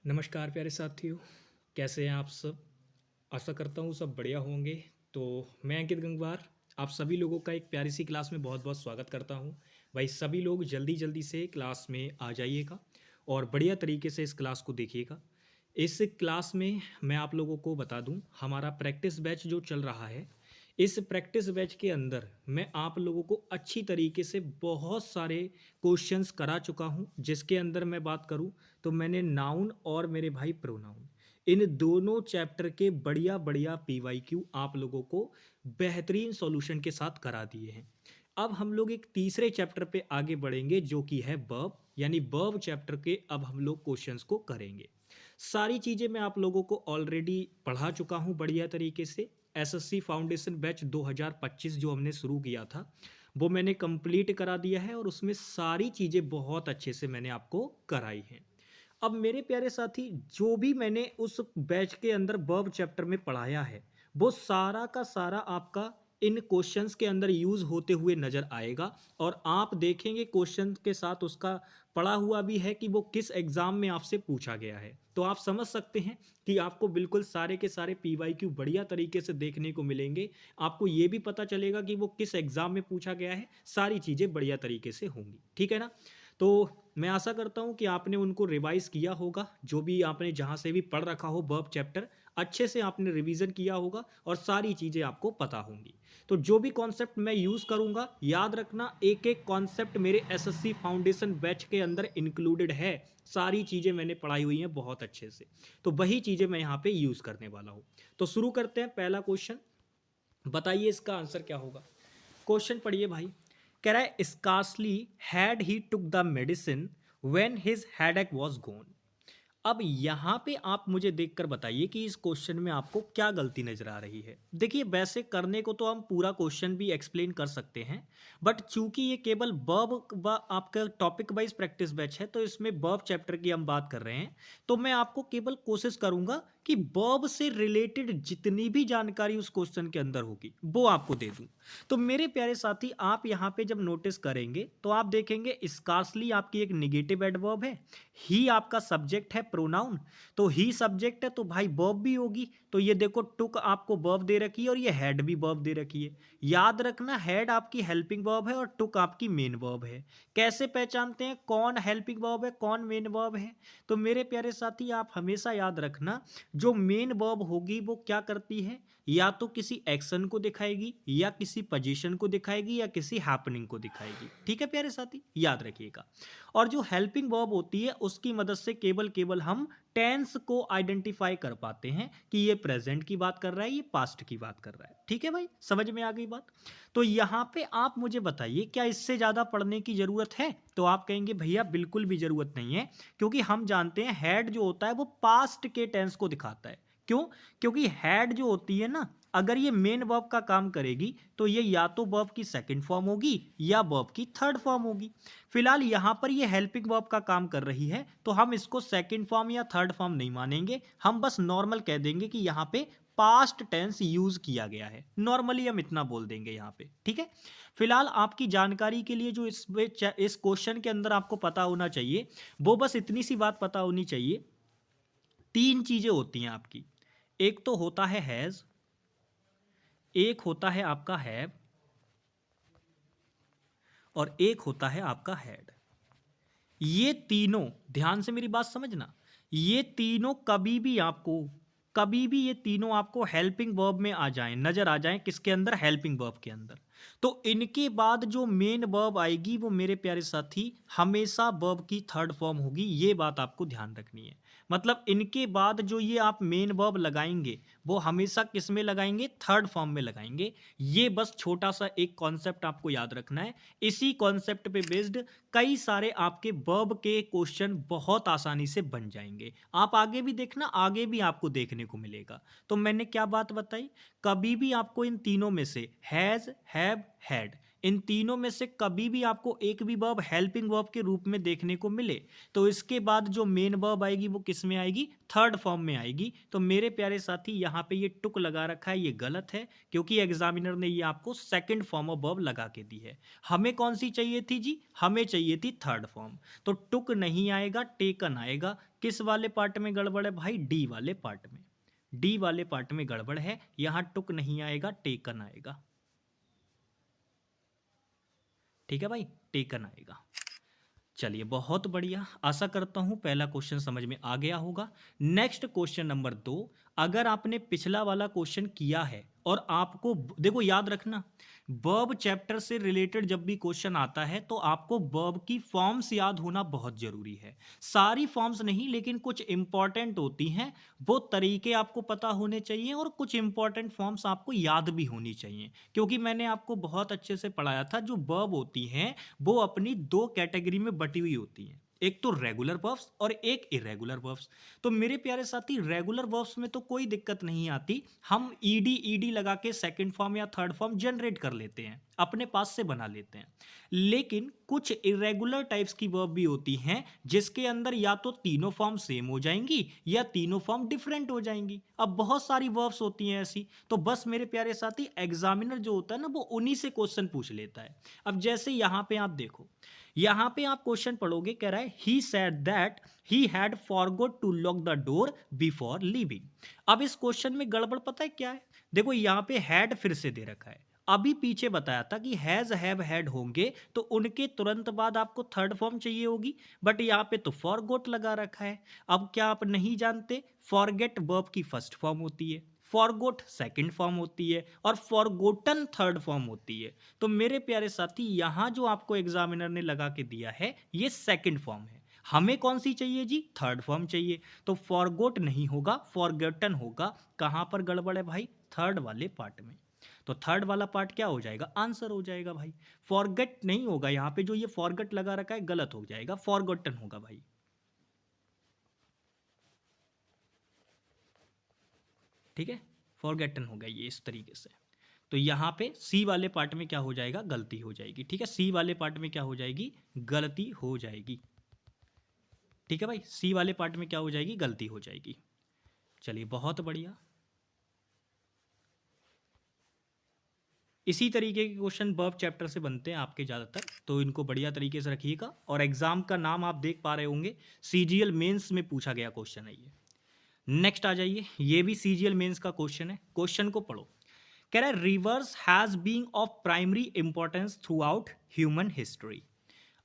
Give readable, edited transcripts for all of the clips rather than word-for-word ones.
नमस्कार प्यारे साथियों, कैसे हैं आप सब? आशा करता हूँ सब बढ़िया होंगे। तो मैं अंकित गंगवार आप सभी लोगों का एक प्यारी सी क्लास में बहुत बहुत स्वागत करता हूँ। भाई सभी लोग जल्दी जल्दी से क्लास में आ जाइएगा और बढ़िया तरीके से इस क्लास को देखिएगा। इस क्लास में मैं आप लोगों को बता दूं, हमारा प्रैक्टिस बैच जो चल रहा है, इस प्रैक्टिस बैच के अंदर मैं आप लोगों को अच्छी तरीके से बहुत सारे क्वेश्चंस करा चुका हूं। जिसके अंदर मैं बात करूं तो मैंने नाउन और मेरे भाई प्रोनाउन, इन दोनों चैप्टर के बढ़िया बढ़िया पीवाईक्यू आप लोगों को बेहतरीन सॉल्यूशन के साथ करा दिए हैं। अब हम लोग एक तीसरे चैप्टर पे आगे बढ़ेंगे जो कि है वर्ब, यानी वर्ब चैप्टर के अब हम लोग क्वेश्चंस को करेंगे। सारी चीज़ें मैं आप लोगों को ऑलरेडी पढ़ा चुका हूँ बढ़िया तरीके से। एसएससी फाउंडेशन बैच 2025 जो हमने शुरू किया था वो मैंने कंप्लीट करा दिया है और उसमें सारी चीज़ें बहुत अच्छे से मैंने आपको कराई हैं। अब मेरे प्यारे साथी, जो भी मैंने उस बैच के अंदर वर्ब चैप्टर में पढ़ाया है वो सारा का सारा आपका इन क्वेश्चंस के अंदर यूज होते हुए नजर आएगा। और आप देखेंगे क्वेश्चन के साथ उसका पढ़ा हुआ भी है कि वो किस एग्जाम में आपसे पूछा गया है। तो आप समझ सकते हैं कि आपको बिल्कुल सारे के सारे पीवाईक्यू बढ़िया तरीके से देखने को मिलेंगे। आपको ये भी पता चलेगा कि वो किस एग्जाम में पूछा गया है। सारी चीज़ें बढ़िया तरीके से होंगी, ठीक है ना? तो मैं आशा करता हूँ कि आपने उनको रिवाइज किया होगा, जो भी आपने जहाँ से भी पढ़ रखा हो वर्ब चैप्टर, अच्छे से आपने रिवीजन किया होगा और सारी चीज़ें आपको पता होंगी। तो जो भी कॉन्सेप्ट मैं यूज़ करूँगा, याद रखना एक एक कॉन्सेप्ट मेरे एसएससी फाउंडेशन बैच के अंदर इंक्लूडेड है। सारी चीज़ें मैंने पढ़ाई हुई हैं बहुत अच्छे से, तो वही चीज़ें मैं यहाँ पे यूज़ करने वाला हूँ। तो शुरू करते हैं। पहला क्वेश्चन, बताइए इसका आंसर क्या होगा। क्वेश्चन पढ़िए भाई। कह रहा है scarcely had he took the medicine when his headache was gone. अब यहाँ पे आप मुझे देखकर बताइए कि इस क्वेश्चन में आपको क्या गलती नजर आ रही है। देखिए, वैसे करने को तो हम पूरा क्वेश्चन भी एक्सप्लेन कर सकते हैं, बट चूंकि ये केवल वर्ब आपका टॉपिक वाइज प्रैक्टिस बैच है, तो इसमें वर्ब चैप्टर की हम बात कर रहे हैं। तो मैं आपको केवल कोशिश करूंगा कि वर्ब से रिलेटेड जितनी भी जानकारी उस क्वेश्चन के अंदर होगी वो आपको दे दूं। तो मेरे प्यारे साथी, आप यहाँ पे जब नोटिस करेंगे तो आप देखेंगे स्कार्सली आपकी एक निगेटिव एडवर्ब है, ही आपका सब्जेक्ट है प्रोनाउन, तो ही सब्जेक्ट है तो भाई वर्ब भी होगी। तो ये देखो, टुक आपको वर्ब दे रखी है और ये हैड भी वर्ब दे रखी है। याद रखना, हैड आपकी हेल्पिंग वर्ब है और टुक आपकी मेन वर्ब है। कैसे पहचानते हैं कौन हेल्पिंग वर्ब है कौन मेन वर्ब है? तो मेरे प्यारे साथी, आप हमेशा याद रखना, जो मेन वर्ब होगी वो क्या करती है, या तो किसी एक्शन को दिखाएगी या किसी पोजीशन को दिखाएगी या किसी हैपनिंग को दिखाएगी। ठीक है प्यारे साथी, याद रखिएगा। और जो हेल्पिंग वर्ब होती है उसकी मदद से केवल केवल हम टेंस को आइडेंटिफाई कर पाते हैं कि ये प्रेजेंट की बात कर रहा है, ये पास्ट की बात कर रहा है। ठीक है भाई, समझ में आ गई बात? तो यहां पे आप मुझे बताइए, क्या इससे ज्यादा पढ़ने की जरूरत है? तो आप कहेंगे भैया बिल्कुल भी जरूरत नहीं है, क्योंकि हम जानते हैं हैड जो होता है वो पास्ट के टेंस को दिखाता है। क्यों? क्योंकि हैड जो होती है ना, अगर ये मेन वर्ब का काम करेगी तो ये या तो वर्ब की सेकंड फॉर्म होगी या वर्ब की थर्ड फॉर्म होगी। फिलहाल यहां पर ये हेल्पिंग वर्ब का काम कर रही है, तो हम इसको सेकंड फॉर्म या थर्ड फॉर्म नहीं मानेंगे, हम बस नॉर्मल कह देंगे कि यहां पे पास्ट टेंस यूज किया गया है। नॉर्मली हम इतना बोल देंगे यहां पे, ठीक है? फिलहाल आपकी जानकारी के लिए जो इस क्वेश्चन के अंदर आपको पता होना चाहिए, वो बस इतनी सी बात पता होनी चाहिए। तीन चीजें होती हैं आपकी, एक तो होता है हैज, एक होता है आपका हैव, और एक होता है आपका हैड। ये तीनों, ध्यान से मेरी बात समझना, ये तीनों कभी भी ये तीनों आपको हेल्पिंग वर्ब में आ जाएं, नजर आ जाएं, किसके अंदर? हेल्पिंग वर्ब के अंदर। तो इनके बाद जो मेन वर्ब आएगी वो मेरे प्यारे साथी हमेशा वर्ब की थर्ड फॉर्म होगी। ये बात आपको ध्यान रखनी है। मतलब इनके बाद जो ये आप मेन वर्ब लगाएंगे वो हमेशा किस में लगाएंगे? थर्ड फॉर्म में लगाएंगे। ये बस छोटा सा एक कॉन्सेप्ट आपको याद रखना है। इसी कॉन्सेप्ट पे बेस्ड कई सारे आपके वर्ब के क्वेश्चन बहुत आसानी से बन जाएंगे। आप आगे भी देखना, आगे भी आपको देखने को मिलेगा। तो मैंने क्या बात बताई, कभी भी आपको इन तीनों में से हैज, हैव, हैड, इन तीनों में से कभी भी आपको एक भी वर्ब हेल्पिंग वर्ब के रूप में देखने को मिले तो इसके बाद जो मेन वर्ब आएगी वो किस में आएगी, थर्ड फॉर्म में आएगी। तो मेरे प्यारे साथी यहाँ पे ये टुक लगा रखा है, ये गलत है क्योंकि एग्जामिनर ने ये आपको सेकंड फॉर्म ऑफ वर्ब लगा के दी है। हमें कौन सी चाहिए थी जी, हमें चाहिए थी थर्ड फॉर्म। तो टुक नहीं आएगा, टेकन आएगा। किस वाले पार्ट में गड़बड़ है भाई, डी वाले पार्ट में, डी वाले पार्ट में गड़बड़ है। यहां टुक नहीं आएगा, टेकन आएगा। ठीक है भाई, टेकन आएगा। चलिए बहुत बढ़िया, आशा करता हूं पहला क्वेश्चन समझ में आ गया होगा। नेक्स्ट क्वेश्चन नंबर 2, अगर आपने पिछला वाला क्वेश्चन किया है और आपको देखो याद रखना, वर्ब चैप्टर से रिलेटेड जब भी क्वेश्चन आता है तो आपको वर्ब की फॉर्म्स याद होना बहुत जरूरी है। सारी फॉर्म्स नहीं, लेकिन कुछ इंपॉर्टेंट होती हैं, वो तरीके आपको पता होने चाहिए और कुछ इंपॉर्टेंट फॉर्म्स आपको याद भी होनी चाहिए। क्योंकि मैंने आपको बहुत अच्छे से पढ़ाया था, जो वर्ब होती हैं वो अपनी दो कैटेगरी में बटी हुई होती हैं, एक तो रेगुलर वर्ब्स और एक इरेगुलर वर्ब्स। तो मेरे प्यारे साथी, रेगुलर वर्ब्स में तो कोई दिक्कत नहीं आती, हम ईडी लगा के सेकंड फॉर्म या थर्ड फॉर्म जनरेट कर लेते हैं, अपने पास से बना लेते हैं। लेकिन कुछ इरेगुलर टाइप्स की वर्ब भी होती हैं जिसके अंदर या तो तीनों फॉर्म सेम हो जाएंगी या तीनों फॉर्म डिफरेंट हो जाएंगी। अब बहुत सारी वर्ब्स होती हैं ऐसी, तो बस मेरे प्यारे साथी एग्जामिनर जो होता है ना, वो उन्हीं से क्वेश्चन पूछ लेता है। अब जैसे यहां पे आप देखो, यहां पे आप क्वेश्चन पढ़ोगे, कह रहा है he said that he had forgot to lock the door before leaving. अब इस क्वेश्चन में गड़बड़ पता है क्या है, देखो यहां पे हैड फिर से दे रखा है। अभी पीछे बताया था कि हैज हैव हैड होंगे तो उनके तुरंत बाद आपको थर्ड फॉर्म चाहिए होगी, बट यहाँ पे तो फॉरगॉट लगा रखा है। अब क्या आप नहीं जानते, फॉरगेट वर्ब की फर्स्ट फॉर्म होती है, फॉरगोट सेकंड फॉर्म होती है और फॉरगोटन थर्ड फॉर्म होती है। तो मेरे प्यारे साथी, यहां जो आपको एग्जामिनर ने लगा के दिया है ये सेकंड फॉर्म है, हमें कौन सी चाहिए जी, थर्ड फॉर्म चाहिए। तो फॉरगोट नहीं होगा, फॉरगेटन होगा। कहां पर गड़बड़ है भाई, थर्ड वाले पार्ट में। तो थर्ड वाला पार्ट क्या हो जाएगा, आंसर हो जाएगा भाई। फॉरगेट नहीं होगा, यहां पे जो ये फॉरगेट लगा रखा है गलत हो जाएगा, फॉरगोटन होगा भाई। ठीक है, फॉरगेटन हो गया ये इस तरीके से। तो यहाँ पे सी वाले पार्ट में क्या हो जाएगा, गलती हो जाएगी। ठीक है, सी वाले पार्ट में क्या हो जाएगी, गलती हो जाएगी। ठीक है भाई, सी वाले पार्ट में क्या हो जाएगी, गलती हो जाएगी। चलिए बहुत बढ़िया। इसी तरीके के क्वेश्चन वर्ब चैप्टर से बनते हैं आपके ज़्यादातर, तो इनको बढ़िया तरीके से रखिएगा। और एग्जाम का नाम आप देख पा रहे होंगे, सीजीएल मेंस में पूछा गया क्वेश्चन है ये। नेक्स्ट आ जाइए, ये भी सीजीएल मेंस का क्वेश्चन है, क्वेश्चन को पढ़ो। कह रहा है rivers has been of primary importance through human history.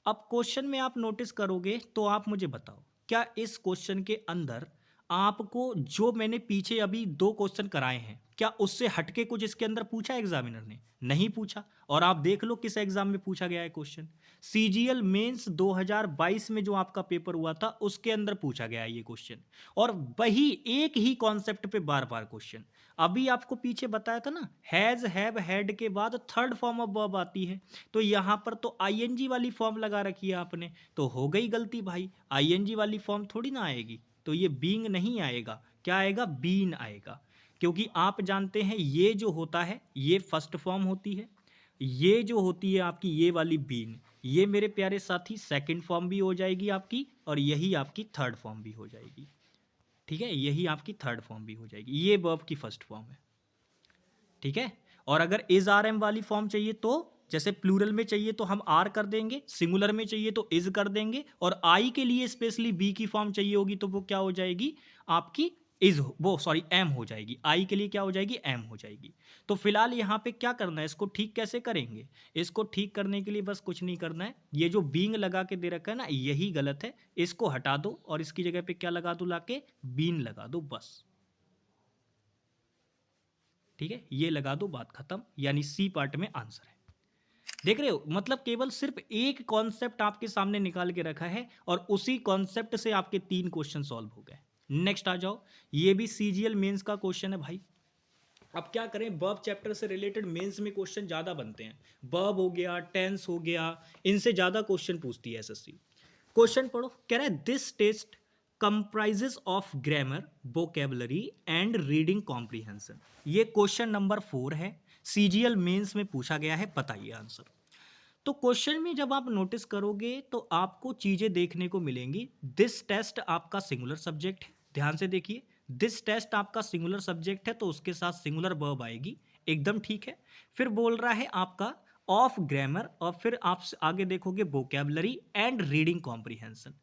अब क्वेश्चन में आप नोटिस करोगे तो आप मुझे बताओ, क्या इस क्वेश्चन के अंदर आपको जो मैंने पीछे अभी दो क्वेश्चन कराए हैं, क्या उससे हटके कुछ इसके अंदर पूछा एग्जामिनर ने, नहीं पूछा। और आप देख लो किस एग्जाम में पूछा गया है क्वेश्चन, सीजीएल मेंस 2022 में जो आपका पेपर हुआ था उसके अंदर पूछा गया है ये क्वेश्चन। और वही एक ही कॉन्सेप्ट पे बार बार क्वेश्चन। अभी आपको पीछे बताया था ना, हैज हैव हैड के बाद थर्ड फॉर्म ऑफ वर्ब आती है, तो यहां पर तो आईएनजी वाली फॉर्म लगा रखी है आपने, तो हो गई गलती भाई, आईएनजी वाली फॉर्म थोड़ी ना आएगी। तो ये बीइंग नहीं आएगा, क्या आएगा, बीन आएगा। क्योंकि आप जानते हैं ये जो होता है ये फर्स्ट फॉर्म होती है, ये जो होती है आपकी ये वाली बीन, ये मेरे प्यारे साथी सेकंड फॉर्म भी हो जाएगी आपकी, और यही आपकी थर्ड फॉर्म भी हो जाएगी। ठीक है, यही आपकी थर्ड फॉर्म भी हो जाएगी, ये वर्ब की फर्स्ट फॉर्म है। ठीक है, और अगर इज आर एम वाली फॉर्म चाहिए तो जैसे प्लूरल में चाहिए तो हम आर कर देंगे, सिंगुलर में चाहिए तो इज कर देंगे, और आई के लिए स्पेशली बी की फॉर्म चाहिए होगी तो वो क्या हो जाएगी आपकी, इज वो सॉरी एम हो जाएगी। आई के लिए क्या हो जाएगी, एम हो जाएगी। तो फिलहाल यहाँ पे क्या करना है, इसको ठीक कैसे करेंगे, इसको ठीक करने के लिए बस कुछ नहीं करना है, ये जो बींग लगा के दे रखा है ना यही गलत है, इसको हटा दो और इसकी जगह पे क्या लगा दो, लाके बीन लगा दो बस। ठीक है, ये लगा दो, बात खत्म, यानी सी पार्ट में आंसर है। देख रहे हो, मतलब केवल सिर्फ एक कॉन्सेप्ट आपके सामने निकाल के रखा है और उसी कॉन्सेप्ट से आपके 3 क्वेश्चन सॉल्व हो गए। नेक्स्ट आ जाओ, ये भी सीजीएल मेंस का क्वेश्चन है भाई। अब क्या करें, वर्ब चैप्टर से रिलेटेड मेंस में क्वेश्चन ज्यादा बनते हैं, वर्ब हो गया, टेंस हो गया, इनसे ज्यादा क्वेश्चन पूछती है एसएससी। क्वेश्चन पढ़ो, कह रहा है this test comprises of grammar, vocabulary and reading comprehension. ये क्वेश्चन नंबर 4 है, सीजीएल मेंस में पूछा गया है, बताइए आंसर। तो क्वेश्चन में जब आप नोटिस करोगे तो आपको चीजें देखने को मिलेंगी। दिस टेस्ट आपका सिंगुलर सब्जेक्ट है, ध्यान से देखिए। दिस टेस्ट आपका सिंगुलर सब्जेक्ट है तो उसके साथ सिंगुलर वर्ब आएगी, एकदम ठीक है। फिर बोल रहा है आपका ऑफ ग्रामर, और फिर आप आगे देखोगे वोकैबुलरी एंड रीडिंग कॉम्प्रिहेंशन।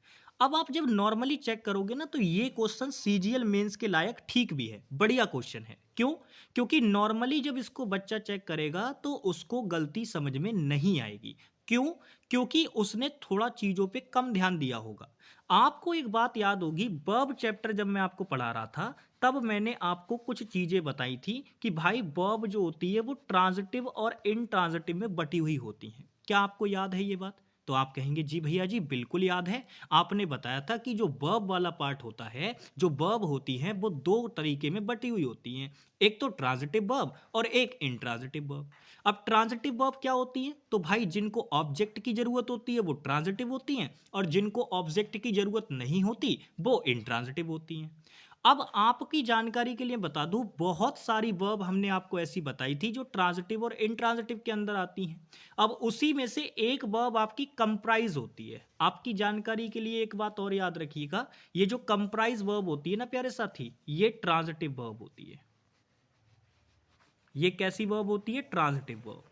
अब आप जब नॉर्मली चेक करोगे ना तो ये क्वेश्चन सीजीएल मेंस के लायक ठीक भी है, बढ़िया क्वेश्चन है। क्यों? क्योंकि नॉर्मली जब इसको बच्चा चेक करेगा तो उसको गलती समझ में नहीं आएगी। क्यों? क्योंकि उसने थोड़ा चीजों पे कम ध्यान दिया होगा। आपको एक बात याद होगी, वर्ब चैप्टर जब मैं आपको पढ़ा रहा था तब मैंने आपको कुछ चीजें बताई थी कि भाई वर्ब जो होती है वो ट्रांजिटिव और इनट्रांजिटिव में बटी हुई होती हैं। क्या आपको याद है ये बात? तो आप कहेंगे जी भैया जी बिल्कुल याद है। आपने बताया था कि जो वर्ब वाला पार्ट होता है, जो वर्ब होती हैं वो दो तरीके में बटी हुई होती हैं, एक तो ट्रांजिटिव वर्ब और एक इनट्रांजिटिव वर्ब। अब ट्रांजिटिव वर्ब क्या होती है? तो भाई जिनको ऑब्जेक्ट की जरूरत होती है वो ट्रांजिटिव होती हैं, और जिनको ऑब्जेक्ट की जरूरत नहीं होती वो इनट्रांजिटिव होती हैं। अब आपकी जानकारी के लिए बता दूं, बहुत सारी वर्ब हमने आपको ऐसी बताई थी जो ट्रांजिटिव और इनट्रांजिटिव के अंदर आती हैं। अब उसी में से एक वर्ब आपकी कंप्राइज होती है। आपकी जानकारी के लिए एक बात और याद रखिएगा, ये जो कंप्राइज वर्ब होती है ना प्यारे साथी, ये ट्रांजिटिव वर्ब होती है। ये कैसी वर्ब होती है? Transitive verb.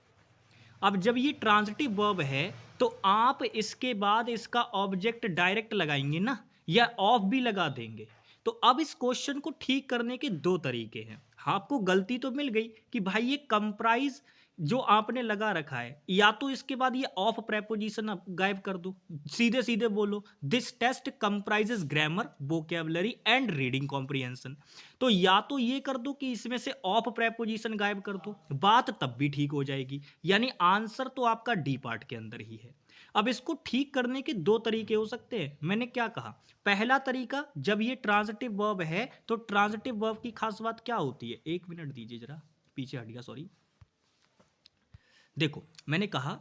अब जब ये ट्रांजिटिव वर्ब है तो आप इसके बाद इसका ऑब्जेक्ट डायरेक्ट लगाएंगे ना, या ऑफ भी लगा देंगे। तो अब इस क्वेश्चन को ठीक करने के दो तरीके हैं। आपको गलती तो मिल गई कि भाई ये कंप्राइज जो आपने लगा रखा है, या तो इसके बाद ये ऑफ प्रेपोजिशन आप गायब कर दो, सीधे सीधे बोलो this test comprises grammar, vocabulary and reading comprehension. तो या तो ये कर दो कि इसमें से ऑफ प्रेपोजिशन गायब कर दो, बात तब भी ठीक हो जाएगी। यानी आंसर तो आपका डी पार्ट के अंदर ही है। अब इसको ठीक करने के दो तरीके हो सकते हैं। मैंने क्या कहा? पहला तरीका, जब ये ट्रांजिटिव वर्ब है तो ट्रांजिटिव वर्ब की खास बात क्या होती है? एक मिनट दीजिए जरा, पीछे हट गया, सॉरी। देखो मैंने कहा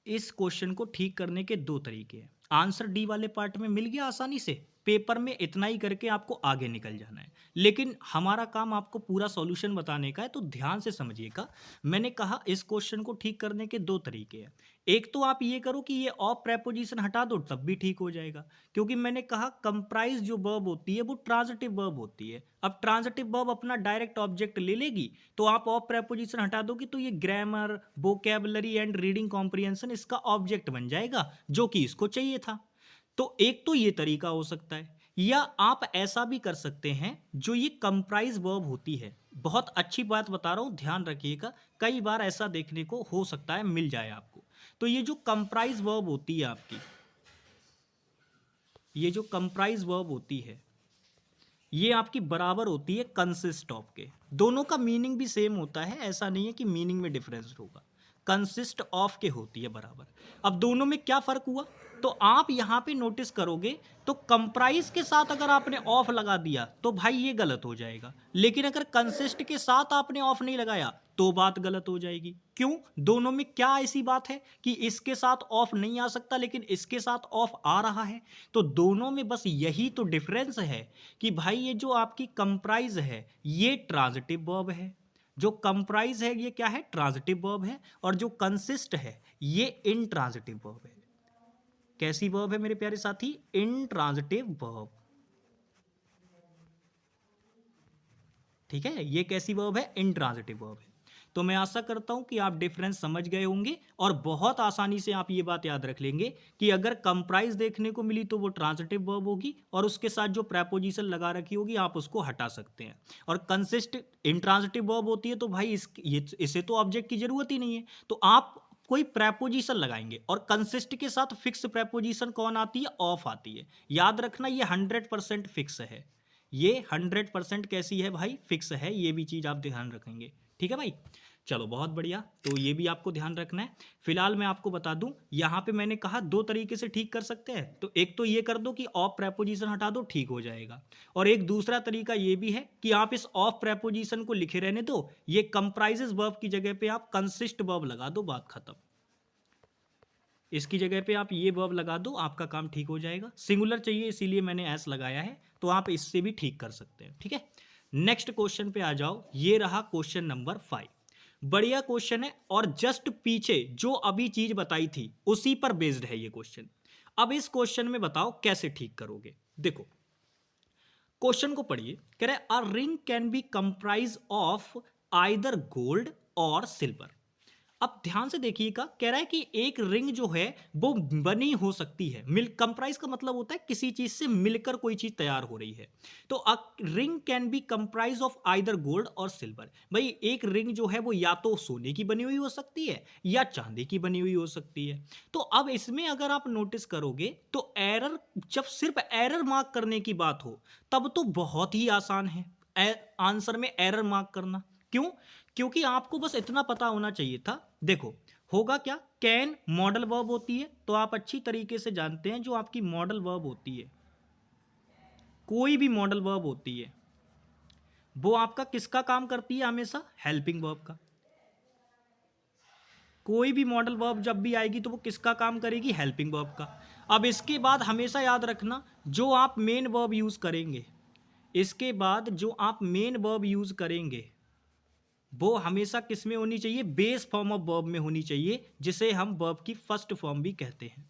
इस क्वेश्चन को ठीक करने के दो तरीके हैं। आंसर डी वाले पार्ट में मिल गया आसानी से, पेपर में इतना ही करके आपको आगे निकल जाना है। लेकिन हमारा काम आपको पूरा सॉल्यूशन बताने का है, तो ध्यान से समझिएगा। मैंने कहा इस क्वेश्चन को ठीक करने के दो तरीके हैं। एक तो आप ये करो कि ये ऑफ प्रेपोजिशन हटा दो, तब भी ठीक हो जाएगा। क्योंकि मैंने कहा कंप्राइज जो वर्ब होती है वो ट्रांजिटिव वर्ब होती है। अब ट्रांजिटिव वर्ब अपना डायरेक्ट ऑब्जेक्ट ले लेगी, तो आप ऑफ प्रेपोजिशन हटा दोगे तो ये grammar, vocabulary and reading comprehension इसका ऑब्जेक्ट बन जाएगा, जो कि इसको चाहिए था। तो एक तो ये तरीका हो सकता है, या आप ऐसा भी कर सकते हैं, जो ये कंप्राइज वर्ब होती है। बहुत अच्छी बात बता रहा हूं, ध्यान रखिएगा। कई बार ऐसा देखने को हो सकता है मिल जाए आपको। तो ये जो कंप्राइज वर्ब होती है आपकी, ये जो कंप्राइज वर्ब होती है ये आपकी बराबर होती है कंसिस्ट ऑफ के। दोनों का मीनिंग भी सेम होता है, ऐसा नहीं है कि मीनिंग में डिफरेंस होगा। कंसिस्ट ऑफ के होती है बराबर। अब दोनों में क्या फर्क हुआ? तो आप यहां पे नोटिस करोगे तो कंप्राइज के साथ अगर आपने ऑफ लगा दिया तो भाई ये गलत हो जाएगा, लेकिन अगर कंसिस्ट के साथ आपने ऑफ नहीं लगाया तो बात गलत हो जाएगी। क्यों? दोनों में क्या ऐसी बात है कि इसके साथ ऑफ नहीं आ सकता लेकिन इसके साथ ऑफ आ रहा है? तो दोनों में बस यही तो डिफरेंस है कि भाई ये जो आपकी कंप्राइज है ये ट्रांजिटिव वर्ब है। जो कंप्राइज है ये क्या है? ट्रांजिटिव वर्ब है। और जो कंसिस्ट है ये इनट्रांजिटिव वर्ब है। कैसी वर्ब है मेरे प्यारे साथी? Intransitive verb. ठीक है, ये कैसी वर्ब है? इनट्रांजिटिव वर्ब है। तो मैं आशा करता हूं कि आप डिफरेंस समझ गए होंगे, और बहुत आसानी से आप ये बात याद रख लेंगे कि अगर कंप्राइज देखने को मिली तो वो ट्रांजिटिव वर्ब होगी, और उसके साथ जो प्रेपोजिशन लगा रखी होगी आप उसको हटा सकते हैं। और कंसिस्ट इनट्रांजिटिव वर्ब होती है तो भाई इसे तो ऑब्जेक्ट की जरूरत ही नहीं है, तो आप कोई प्रेपोजिशन लगाएंगे। और कंसिस्ट के साथ फिक्स प्रेपोजिशन कौन आती है? ऑफ आती है। याद रखना ये 100% फिक्स है। ये 100% कैसी है भाई? फिक्स है। ये भी चीज आप ध्यान रखेंगे। ठीक है भाई, चलो बहुत बढ़िया। तो ये भी आपको ध्यान रखना है। फिलहाल मैं आपको बता दूं, यहां पे मैंने कहा दो तरीके से ठीक कर सकते हैं। तो एक तो ये कर दो कि ऑफ प्रेपोजिशन हटा दो, ठीक हो जाएगा। और एक दूसरा तरीका ये भी है कि आप इस ऑफ प्रेपोजिशन को लिखे रहने दो, ये कंप्राइजेस वर्ब की जगह पे आप कंसिस्ट वर्ब लगा दो, बात खत्म। इसकी जगह पे आप ये वर्ब लगा दो, आपका काम ठीक हो जाएगा। सिंगुलर चाहिए इसीलिए मैंने एस लगाया है, तो आप इससे भी ठीक कर सकते हैं। ठीक है, नेक्स्ट क्वेश्चन पे आ जाओ। ये रहा क्वेश्चन नंबर 5। बढ़िया क्वेश्चन है और जस्ट पीछे जो अभी चीज बताई थी उसी पर बेस्ड है ये क्वेश्चन। अब इस क्वेश्चन में बताओ कैसे ठीक करोगे। देखो क्वेश्चन को पढ़िए, कह रहा है a ring can be comprise of either gold और सिल्वर। अब ध्यान से देखिएगा, कह रहा है कि एक रिंग जो है वो बनी हो सकती है, मिल कंप्राइज का मतलब होता है किसी चीज से मिलकर कोई चीज तैयार हो रही है। तो a ring can be comprise of either gold और सिल्वर। भाई एक रिंग जो है वो या तो सोने की बनी हुई हो सकती है या चांदी की बनी हुई हो सकती है। तो अब इसमें अगर आप नोटिस करोगे तो एरर, जब सिर्फ एरर मार्क करने की बात हो तब तो बहुत ही आसान है आंसर में एरर मार्क करना। क्यों? क्योंकि आपको बस इतना पता होना चाहिए था। देखो होगा क्या, कैन मॉडल वर्ब होती है, तो आप अच्छी तरीके से जानते हैं जो आपकी मॉडल वर्ब होती है, कोई भी मॉडल वर्ब होती है वो आपका किसका काम करती है, हमेशा हेल्पिंग वर्ब का। कोई भी मॉडल वर्ब जब भी आएगी तो वो किसका काम करेगी, हेल्पिंग वर्ब का। अब इसके बाद हमेशा याद रखना, जो आप मेन वर्ब यूज करेंगे, इसके बाद जो आप मेन वर्ब यूज करेंगे वो हमेशा किस में होनी चाहिए, बेस फॉर्म ऑफ वर्ब में होनी चाहिए, जिसे हम वर्ब की फर्स्ट फॉर्म भी कहते हैं।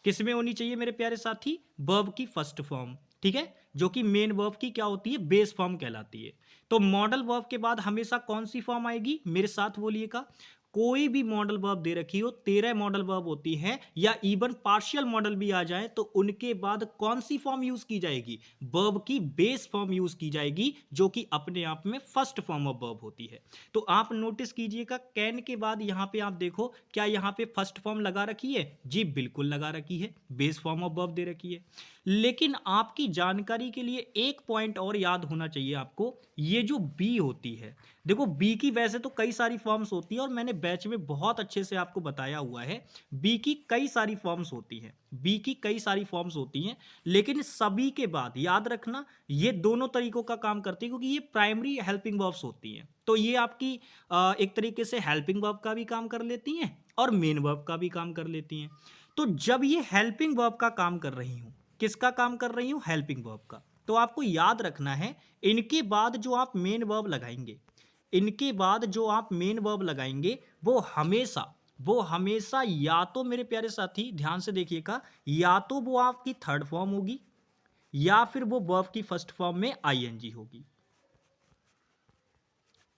किस में होनी चाहिए मेरे प्यारे साथी, वर्ब की फर्स्ट फॉर्म, ठीक है, जो कि मेन वर्ब की क्या होती है, बेस फॉर्म कहलाती है। तो मॉडल वर्ब के बाद हमेशा कौन सी फॉर्म आएगी, मेरे साथ बोलिएगा। कोई भी मॉडल वर्ब दे रखी हो, 13 मॉडल वर्ब होती है या इवन पार्शियल मॉडल भी आ जाए तो उनके बाद कौन सी फॉर्म यूज की जाएगी, वर्ब की बेस फॉर्म यूज की जाएगी, जो कि अपने आप में फर्स्ट फॉर्म ऑफ वर्ब होती है। तो आप नोटिस कीजिएगा, कैन के बाद यहां पे आप देखो क्या यहां पे फर्स्ट फॉर्म लगा रखी है, जी बिल्कुल लगा रखी है, बेस फॉर्म ऑफ वर्ब दे रखी है। लेकिन आपकी जानकारी के लिए एक पॉइंट और याद होना चाहिए आपको, ये जो बी होती है, देखो बी की वैसे तो कई सारी फॉर्म्स होती है और मैंने बैच में बहुत अच्छे से आपको बताया हुआ है, बी की कई सारी फॉर्म्स होती हैं, बी की कई सारी फॉर्म्स होती हैं। लेकिन सभी के बाद याद रखना ये दोनों तरीकों का काम करती है, क्योंकि ये प्राइमरी हेल्पिंग वर्ब्स होती हैं। तो ये आपकी एक तरीके से हेल्पिंग वर्ब का भी काम कर लेती हैं और मेन वर्ब का भी काम कर लेती हैं। तो जब ये हेल्पिंग वर्ब का काम कर रही हूं, किसका काम कर रही हूं, हेल्पिंग वर्ब का, तो आपको याद रखना है इनके बाद जो आप मेन वर्ब लगाएंगे, इनके बाद जो आप मेन वर्ब लगाएंगे वो हमेशा या तो मेरे प्यारे साथी ध्यान से देखिएगा, या तो वो आपकी थर्ड फॉर्म होगी या फिर वो वर्ब की फर्स्ट फॉर्म में आईएनजी होगी,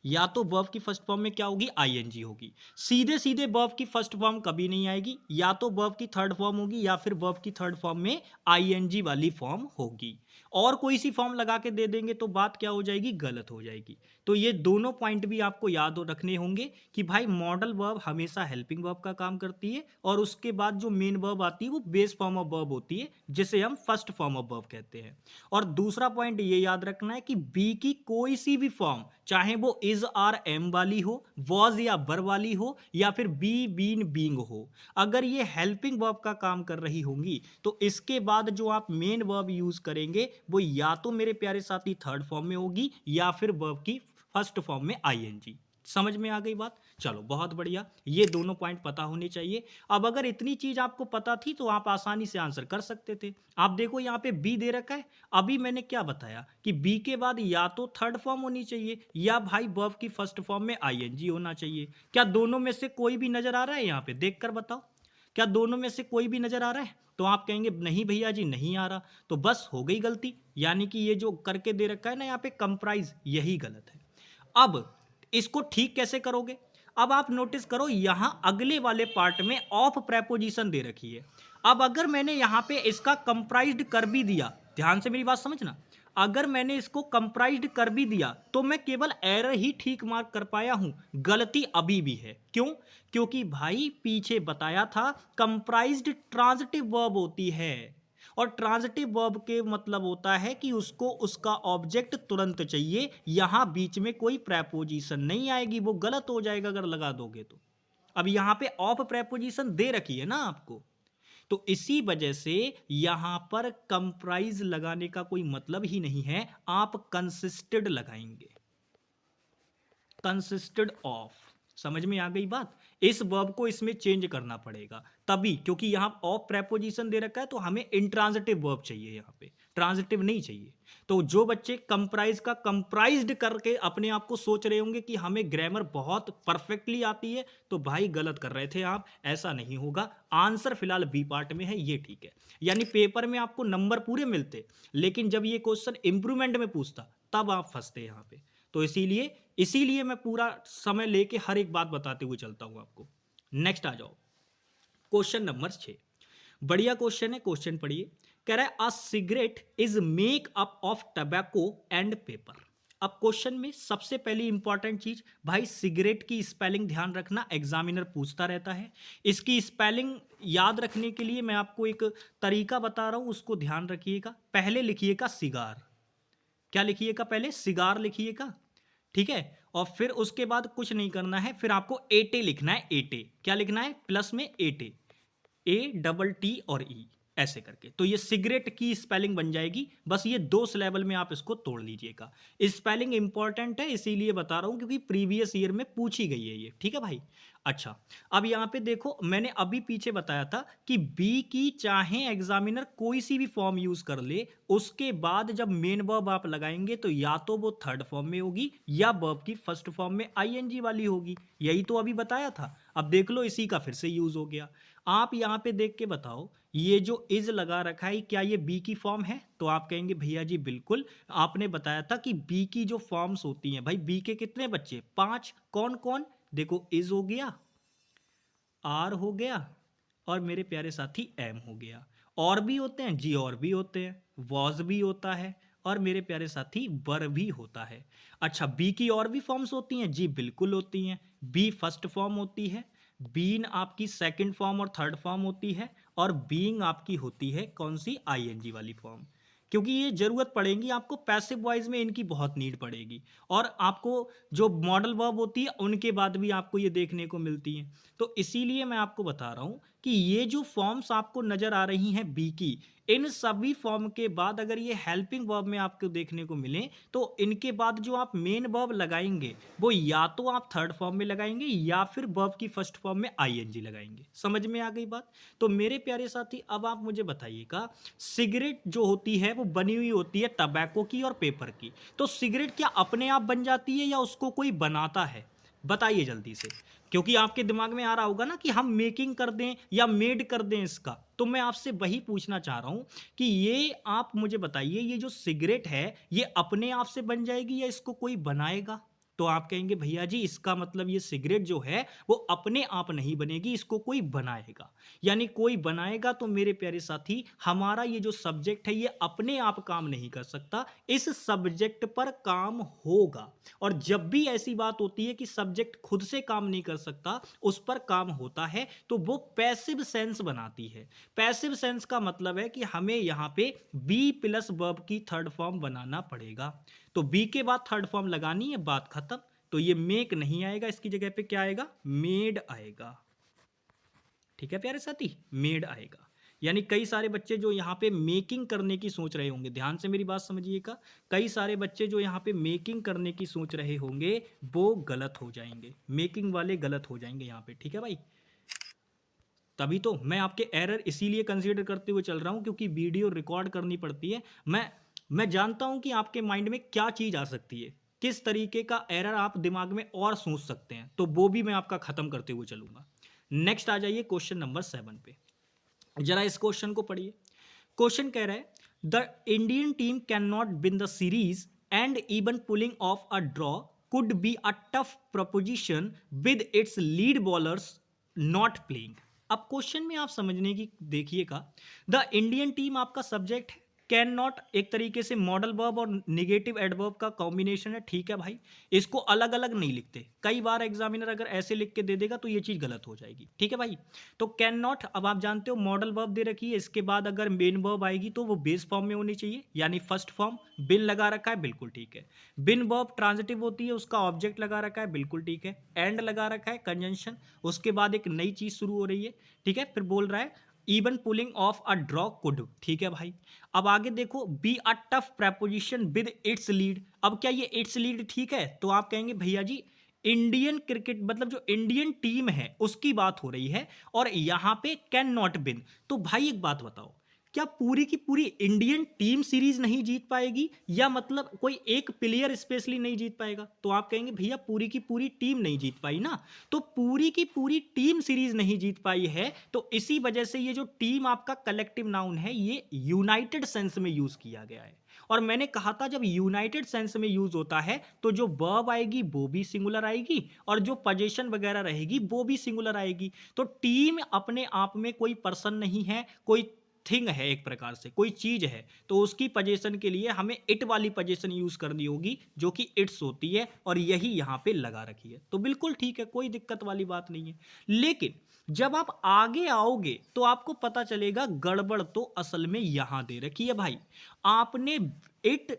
या तो वर्ब की फर्स्ट फॉर्म में क्या होगी, आईएनजी होगी। सीधे सीधे वर्ब की फर्स्ट फॉर्म कभी नहीं आएगी, या तो वर्ब की थर्ड फॉर्म होगी या फिर वर्ब की थर्ड फॉर्म में आईएनजी वाली फॉर्म होगी। और कोई सी फॉर्म लगा के दे देंगे तो बात क्या हो जाएगी, गलत हो जाएगी। तो ये दोनों पॉइंट भी आपको याद रखने होंगे कि भाई मॉडल वर्ब हमेशा हेल्पिंग वर्ब का काम करती है और उसके बाद जो मेन वर्ब आती है वो बेस फॉर्म ऑफ वर्ब होती है, जिसे हम फर्स्ट फॉर्म ऑफ वर्ब कहते हैं। और दूसरा पॉइंट ये याद रखना है कि बी की कोई सी भी फॉर्म, चाहे वो इज आर एम वाली हो, वॉज या वर वाली हो, या फिर बी बीन बींग हो, अगर ये हेल्पिंग वर्ब का काम कर रही होंगी तो इसके बाद जो आप मेन वर्ब यूज करेंगे वो या तो मेरे प्यारे साथी थर्ड फॉर्म में होगी या फिर वर्ब की फर्स्ट फॉर्म में आईएनजी। समझ में आ गई बात, चलो बहुत बढ़िया, ये दोनों पॉइंट पता होने चाहिए। अब अगर इतनी चीज आपको पता थी तो आप आसानी से आंसर कर सकते थे। आप देखो यहाँ पे बी दे रखा है, अभी मैंने क्या बताया कि बी के बाद या तो थर्ड फॉर्म होनी चाहिए या भाई वर्ब की फर्स्ट फॉर्म में आईएनजी होना चाहिए। क्या दोनों में से कोई भी नजर आ रहा है, यहाँ पे देख कर बताओ, क्या दोनों में से कोई भी नजर आ रहा है? तो आप कहेंगे नहीं भैया जी नहीं आ रहा, तो बस हो गई गलती, यानी कि ये जो करके दे रखा है ना यहाँ पे कंप्राइज, यही गलत है। अब इसको ठीक कैसे करोगे, अब आप नोटिस करो यहां अगले वाले पार्ट में ऑफ प्रेपोजिशन दे रखी है। अब अगर मैंने यहां पे इसका कंप्राइज्ड कर भी दिया, ध्यान से मेरी बात समझना, अगर मैंने इसको कंप्राइज्ड कर भी दिया तो मैं केवल एरर ही ठीक मार्क कर पाया हूं, गलती अभी भी है। क्यों? क्योंकि भाई पीछे बताया था कंप्राइज्ड ट्रांजिटिव वर्ब होती है, और ट्रांजिटिव वर्ब के मतलब होता है कि उसको उसका ऑब्जेक्ट तुरंत चाहिए, यहां बीच में कोई प्रेपोजिशन नहीं आएगी, वो गलत हो जाएगा अगर लगा दोगे तो। अब यहां पे ऑफ प्रेपोजिशन दे रखी है ना आपको, तो इसी वजह से यहां पर कंप्राइज लगाने का कोई मतलब ही नहीं है, आप कंसिस्टेड लगाएंगे, कंसिस्टेड ऑफ। समझ में आ गई बात, इस वर्ब को इसमें चेंज करना पड़ेगा तभी, क्योंकि यहां ऑफ प्रेपोजिशन दे रखा है तो हमें इंट्रांजिटिव वर्ब चाहिए, यहां पे ट्रांजिटिव नहीं चाहिए। तो जो बच्चे कंप्राइज का कंप्राइज्ड करके अपने आप को सोच रहे होंगे कि हमें ग्रामर बहुत परफेक्टली आती है, तो भाई गलत कर रहे थे आप, ऐसा नहीं होगा। आंसर फिलहाल बी पार्ट में है, ये ठीक है। यानी पेपर में आपको नंबर पूरे मिलते, लेकिन जब ये क्वेश्चन इंप्रूवमेंट में पूछता तब आप फंसते यहाँ पे। तो इसीलिए इसीलिए मैं पूरा समय लेके हर एक बात बताते हुए चलता हूं आपको। नेक्स्ट आ जाओ, क्वेश्चन नंबर 6। बढ़िया क्वेश्चन है, क्वेश्चन पढ़िए। कह रहा है a cigarette is make up of tobacco and paper. अब क्वेश्चन में सबसे पहली इंपॉर्टेंट चीज, भाई सिगरेट की स्पेलिंग ध्यान रखना, एग्जामिनर पूछता रहता है। इसकी स्पेलिंग याद रखने के लिए मैं आपको एक तरीका बता रहा हूं, उसको ध्यान रखिएगा। पहले लिखिएगा सिगार, क्या लिखिएगा, पहले सिगार लिखिएगा, ठीक है। और फिर उसके बाद कुछ नहीं करना है, फिर आपको एटे लिखना है, एटे क्या लिखना है, प्लस में एटे, A T और E ऐसे करके। तो ये सिगरेट की स्पेलिंग बन जाएगी। बस ये 2 सिलेबल में आप इसको तोड़ लीजिएगा। स्पेलिंग इंपॉर्टेंट है, इसीलिए बता रहा हूं क्योंकि प्रीवियस ईयर में पूछी गई है ये, ठीक है भाई। अच्छा, अब यहां पे देखो, मैंने अभी पीछे बताया था कि बी की चाहे एग्जामिनर कोई सी भी फॉर्म यूज कर ले, उसके बाद जब मेन वर्ब आप लगाएंगे तो या तो वो थर्ड फॉर्म में होगी या वर्ब की फर्स्ट फॉर्म में आईएनजी वाली होगी। यही तो अभी बताया था। अब देख लो, इसी का फिर से यूज हो गया। आप यहां पे देख के बताओ, ये जो इज लगा रखा है क्या ये बी की फॉर्म है? तो आप कहेंगे भैया जी बिल्कुल, आपने बताया था कि बी की जो फॉर्म्स होती हैं, भाई बी के कितने बच्चे, 5। कौन कौन? देखो, इज हो गया, आर हो गया, और मेरे प्यारे साथी एम हो गया। और भी होते हैं जी, और भी होते हैं, वॉज भी होता है, और मेरे प्यारे साथी वर भी होता है। अच्छा, बी की और भी फॉर्म्स होती हैं जी, बिल्कुल होती हैं। बी फर्स्ट फॉर्म होती है, बीन आपकी सेकंड फॉर्म और थर्ड फॉर्म होती है, और बीइंग आपकी होती है कौन सी, आईएनजी वाली फॉर्म। क्योंकि ये जरूरत पड़ेगी आपको, पैसिव वॉइस में इनकी बहुत नीड पड़ेगी। और आपको जो मॉडल वर्ब होती है उनके बाद भी आपको ये देखने को मिलती हैं। तो इसीलिए मैं आपको बता रहा हूं कि ये जो फॉर्म्स आपको नजर आ रही हैं बी की, इन सभी फॉर्म के बाद अगर ये हेल्पिंग वर्ब में आपको देखने को मिले, तो इनके बाद जो आप मेन वर्ब लगाएंगे वो या तो आप थर्ड फॉर्म में लगाएंगे या फिर वर्ब की फर्स्ट फॉर्म में आईएनजी लगाएंगे। समझ में आ गई बात? तो मेरे प्यारे साथी, अब आप मुझे बताइएगा, सिगरेट जो होती है वो बनी हुई होती है टबैको की और पेपर की। तो सिगरेट क्या अपने आप बन जाती है या उसको कोई बनाता है? बताइए जल्दी से, क्योंकि आपके दिमाग में आ रहा होगा ना कि हम मेकिंग कर दें या मेड कर दें इसका। तो मैं आपसे वही पूछना चाह रहा हूं कि ये आप मुझे बताइए, ये जो सिगरेट है ये अपने आप से बन जाएगी या इसको कोई बनाएगा? तो आप कहेंगे भैया जी इसका मतलब ये सिगरेट जो है वो अपने आप नहीं बनेगी, इसको कोई बनाएगा। यानी कोई बनाएगा, तो मेरे प्यारे साथी हमारा ये जो सब्जेक्ट है ये अपने आप काम नहीं कर सकता, इस सब्जेक्ट पर काम होगा। और जब भी ऐसी बात होती है कि सब्जेक्ट खुद से काम नहीं कर सकता, उस पर काम होता है, तो वो पैसिव सेंस बनाती है। पैसिव सेंस का मतलब है कि हमें यहां पे बी प्लस वर्ब की थर्ड फॉर्म बनाना पड़ेगा। तो बी के बाद थर्ड फॉर्म लगानी है, बात खत्म। तो ये मेक नहीं आएगा, इसकी जगह पे क्या आएगा, मेड आएगा। ठीक है प्यारे साथी, मेड आएगा। यानी कई सारे बच्चे जो यहाँ पे मेकिंग करने की सोच रहे होंगे, ध्यान से मेरी बात समझिएगा, कई सारे बच्चे जो यहाँ पे मेकिंग करने की सोच रहे होंगे वो गलत हो जाएंगे, मेकिंग वाले गलत हो जाएंगे यहाँ पे, ठीक है भाई। तभी तो मैं आपके एरर इसीलिए कंसीडर करते हुए चल रहा हूँ, क्योंकि वीडियो रिकॉर्ड करनी पड़ती है। मैं जानता हूँ कि आपके माइंड में क्या चीज़ आ सकती है, किस तरीके का एरर आप दिमाग में और सोच सकते हैं, तो वो भी मैं आपका खत्म करते हुए चलूंगा। नेक्स्ट आ जाइए क्वेश्चन नंबर 7 पे, जरा इस क्वेश्चन को पढ़िए। क्वेश्चन कह रहा है the Indian team can not win the series and even pulling of a draw could be a tough preposition with its lead bowlers not playing. अब क्वेश्चन में आप समझने की देखिएगा, द इंडियन टीम आपका सब्जेक्ट है, कैन नॉट एक तरीके से मॉडल वर्ब और निगेटिव एडवर्ब का कॉम्बिनेशन है, ठीक है भाई। इसको अलग अलग नहीं लिखते, कई बार एग्जामिनर अगर ऐसे लिख के दे देगा तो ये चीज गलत हो जाएगी, ठीक है भाई। तो कैन नॉट, अब आप जानते हो मॉडल वर्ब दे रखी है, इसके बाद अगर मेन वर्ब आएगी तो वो बेस फॉर्म में होनी चाहिए, यानी फर्स्ट फॉर्म। बिन लगा रखा है, बिल्कुल ठीक है। बिन वर्ब ट्रांजिटिव होती है, उसका ऑब्जेक्ट लगा रखा है, बिल्कुल ठीक है। एंड लगा रखा है, कंजंक्शन, उसके बाद एक नई चीज शुरू हो रही है, ठीक है। फिर बोल रहा है even pulling of a draw could, ठीक है भाई। अब आगे देखो, be a tough preposition with its lead. अब क्या ये इट्स लीड ठीक है? तो आप कहेंगे भैया जी इंडियन क्रिकेट मतलब जो इंडियन टीम है उसकी बात हो रही है और यहां पे कैन नॉट विन। तो भाई एक बात बताओ, क्या पूरी की पूरी इंडियन टीम सीरीज नहीं जीत पाएगी, या मतलब कोई एक प्लेयर स्पेशली नहीं जीत पाएगा? तो आप कहेंगे भैया पूरी की पूरी टीम नहीं जीत पाई ना, तो पूरी की पूरी टीम सीरीज नहीं जीत पाई है, तो इसी वजह से ये जो टीम आपका कलेक्टिव नाउन है ये यूनाइटेड सेंस में यूज किया गया है। और मैंने कहा था जब यूनाइटेड सेंस में यूज होता है तो जो वर्ब आएगी वो भी सिंगुलर आएगी और जो पोजीशन वगैरह रहेगी वो भी सिंगुलर आएगी। तो टीम अपने आप में कोई पर्सन नहीं है, कोई थिंग है, एक प्रकार से कोई चीज है, तो उसकी पोजीशन के लिए हमें इट वाली पोजीशन यूज करनी होगी जो कि इट्स होती है, और यही यहां पे लगा रखी है। तो बिल्कुल ठीक है, कोई दिक्कत वाली बात नहीं है। लेकिन जब आप आगे आओगे तो आपको पता चलेगा गड़बड़ तो असल में यहां दे रखी है भाई। आपने इट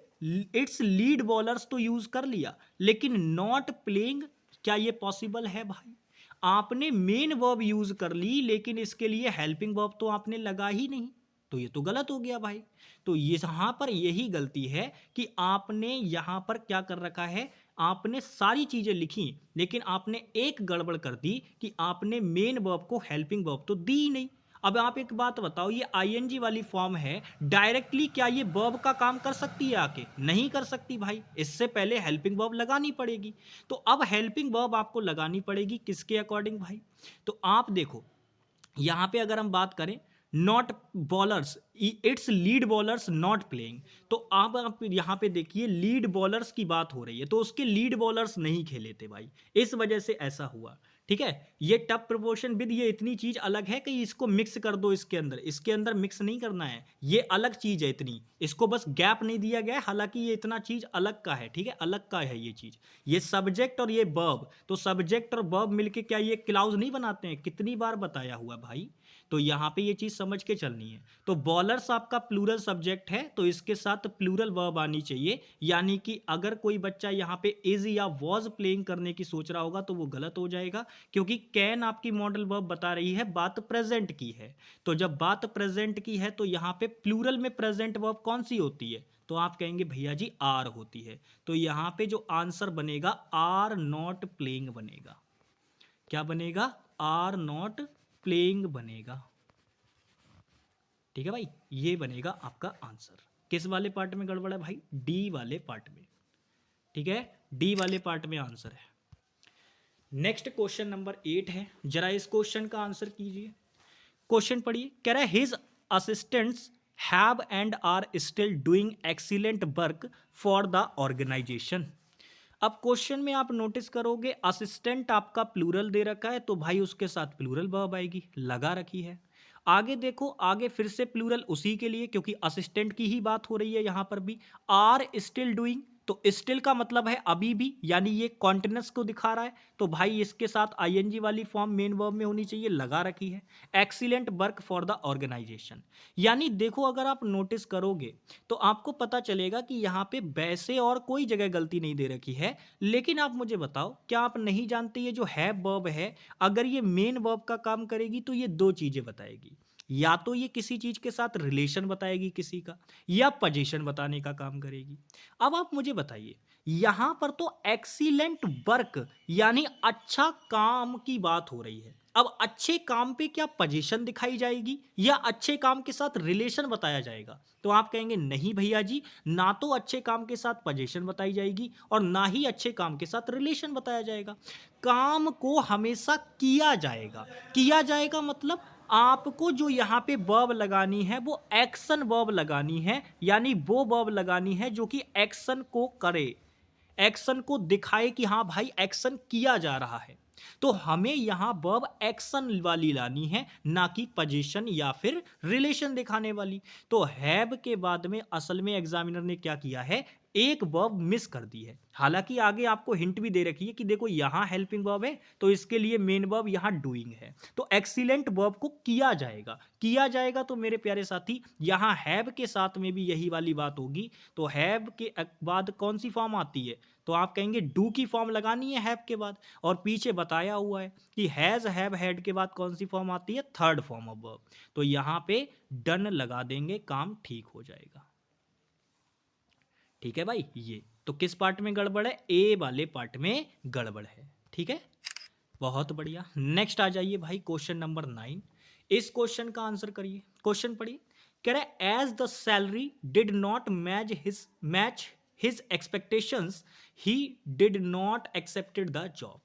इट्स लीड बॉलर्स तो यूज कर लिया, लेकिन नॉट प्लेइंग, क्या ये पॉसिबल है भाई? आपने मेन वर्ब यूज कर ली, लेकिन इसके लिए हेल्पिंग वर्ब तो आपने लगा ही नहीं, तो ये तो गलत हो गया भाई। तो ये यहां पर यही गलती है कि आपने यहां पर क्या कर रखा है, आपने सारी चीजें लिखी लेकिन आपने एक गड़बड़ कर दी कि आपने मेन वर्ब को हेल्पिंग वर्ब तो दी ही नहीं। अब आप एक बात बताओ, ये आईएनजी वाली फॉर्म है, डायरेक्टली क्या ये वर्ब का काम कर सकती है आके? नहीं कर सकती भाई, इससे पहले हेल्पिंग वर्ब लगानी पड़ेगी। तो अब हेल्पिंग वर्ब आपको लगानी पड़ेगी किसके अकॉर्डिंग भाई? तो आप देखो यहां पे अगर हम बात करें not bowlers, it's lead bowlers not playing, तो आप यहां पे देखिए लीड बॉलर्स की बात हो रही है, तो उसके लीड बॉलर्स नहीं खेले थे भाई, इस वजह से ऐसा हुआ। ठीक है, ये टफ प्रोपोर्शन विद, ये इतनी चीज अलग है कि इसको मिक्स कर दो इसके अंदर मिक्स नहीं करना है, ये अलग चीज है इतनी, इसको बस गैप नहीं दिया गया है, हालांकि ये इतना चीज अलग का है। ठीक है, अलग का है ये चीज, ये सब्जेक्ट और ये वर्ब, तो सब्जेक्ट और वर्ब मिलके क्या ये क्लाउज नहीं बनाते हैं? कितनी बार बताया हुआ भाई। तो यहां पे ये चीज समझ के चलनी है। तो बॉलर्स आपका प्लूरल सब्जेक्ट है, तो इसके साथ प्लूरल वर्ब आनी चाहिए, यानी कि अगर कोई बच्चा यहां पे इज या वॉज प्लेइंग करने की सोच रहा होगा तो वो गलत हो जाएगा, क्योंकि कैन आपकी मॉडल वर्ब बता रही है, बात प्रेजेंट की है। तो जब बात प्रेजेंट की है तो यहां पे प्लूरल में प्रेजेंट वर्ब कौन सी होती है? तो आप कहेंगे भैया जी आर होती है। तो यहां पे जो आंसर बनेगा आर नॉट प्लेइंग बनेगा। क्या बनेगा? आर नॉट प्लेइंग बनेगा। ठीक है भाई, ये बनेगा आपका आंसर। किस वाले पार्ट में गड़बड़ है भाई? डी वाले पार्ट में। ठीक है, डी वाले पार्ट में आंसर है। नेक्स्ट क्वेश्चन नंबर 8 है, जरा इस क्वेश्चन का आंसर कीजिए। क्वेश्चन पढ़िए, कह रहा है his assistants have and are still doing excellent work for the organisation. अब क्वेश्चन में आप नोटिस करोगे असिस्टेंट आपका प्लूरल दे रखा है, तो भाई उसके साथ प्लूरल वर्ब आएगी, लगा रखी है। आगे देखो, आगे फिर से प्लूरल उसी के लिए, क्योंकि असिस्टेंट की ही बात हो रही है यहां पर भी। आर स्टिल डूइंग, तो स्टिल का मतलब है अभी भी, यानी ये कॉन्टिन्यूअस को दिखा रहा है, तो भाई इसके साथ आईएनजी वाली फॉर्म मेन वर्ब में होनी चाहिए, लगा रखी है। Excellent work for the organisation, यानी देखो अगर आप नोटिस करोगे तो आपको पता चलेगा कि यहाँ पे वैसे और कोई जगह गलती नहीं दे रखी है। लेकिन आप मुझे बताओ, क्या आप नहीं जानते ये जो है वर्ब है, अगर ये मेन वर्ब का काम करेगी तो ये दो चीजें बताएगी, या तो ये किसी चीज के साथ रिलेशन बताएगी किसी का, या पोजीशन बताने का काम करेगी। अब आप मुझे बताइए, यहां पर तो एक्सीलेंट वर्क यानी अच्छा काम की बात हो रही है। अब अच्छे काम पे क्या पोजीशन दिखाई जाएगी या अच्छे काम के साथ रिलेशन बताया जाएगा? तो आप कहेंगे नहीं भैया जी, ना तो अच्छे काम के साथ पोजीशन बताई जाएगी और ना ही अच्छे काम के साथ रिलेशन बताया जाएगा। काम को हमेशा किया जाएगा। किया जाएगा मतलब आपको जो यहाँ पे वर्ब लगानी है वो एक्शन वर्ब लगानी है, यानी वो वर्ब लगानी है जो कि एक्शन को करे, एक्शन को दिखाए कि हाँ भाई एक्शन किया जा रहा है। तो हमें यहां वर्ब एक्शन वाली लानी है, ना कि पोजीशन या फिर रिलेशन दिखाने वाली। तो हैव के बाद में असल में एग्जामिनर ने क्या किया है, एक वर्ब मिस कर दी है। हालांकि आगे आपको हिंट भी दे रखी है कि देखो यहां हेल्पिंग वर्ब है तो इसके लिए मेन वर्ब यहां डूइंग है, तो एक्सीलेंट वर्ब को किया जाएगा। किया जाएगा तो मेरे प्यारे साथी यहां हैव के साथ में भी यही वाली बात होगी। तो हैव के बाद कौन सी फॉर्म आती है? तो आप कहेंगे डू की फॉर्म लगानी है हैव के बाद, और पीछे बताया हुआ है कि हैज हैव हैड के बाद कौन सी फॉर्म आती है? Third form of verb. तो यहां पे डन लगा देंगे, काम ठीक हो जाएगा। ठीक है भाई, ये तो किस पार्ट में गड़बड़ है? ए वाले पार्ट में गड़बड़ है। ठीक है, बहुत बढ़िया। नेक्स्ट आ जाइए भाई, क्वेश्चन नंबर 9। इस क्वेश्चन का आंसर करिए। क्वेश्चन पढ़िए, कह रहा है as the salary did not match his expectations he did not accepted the job.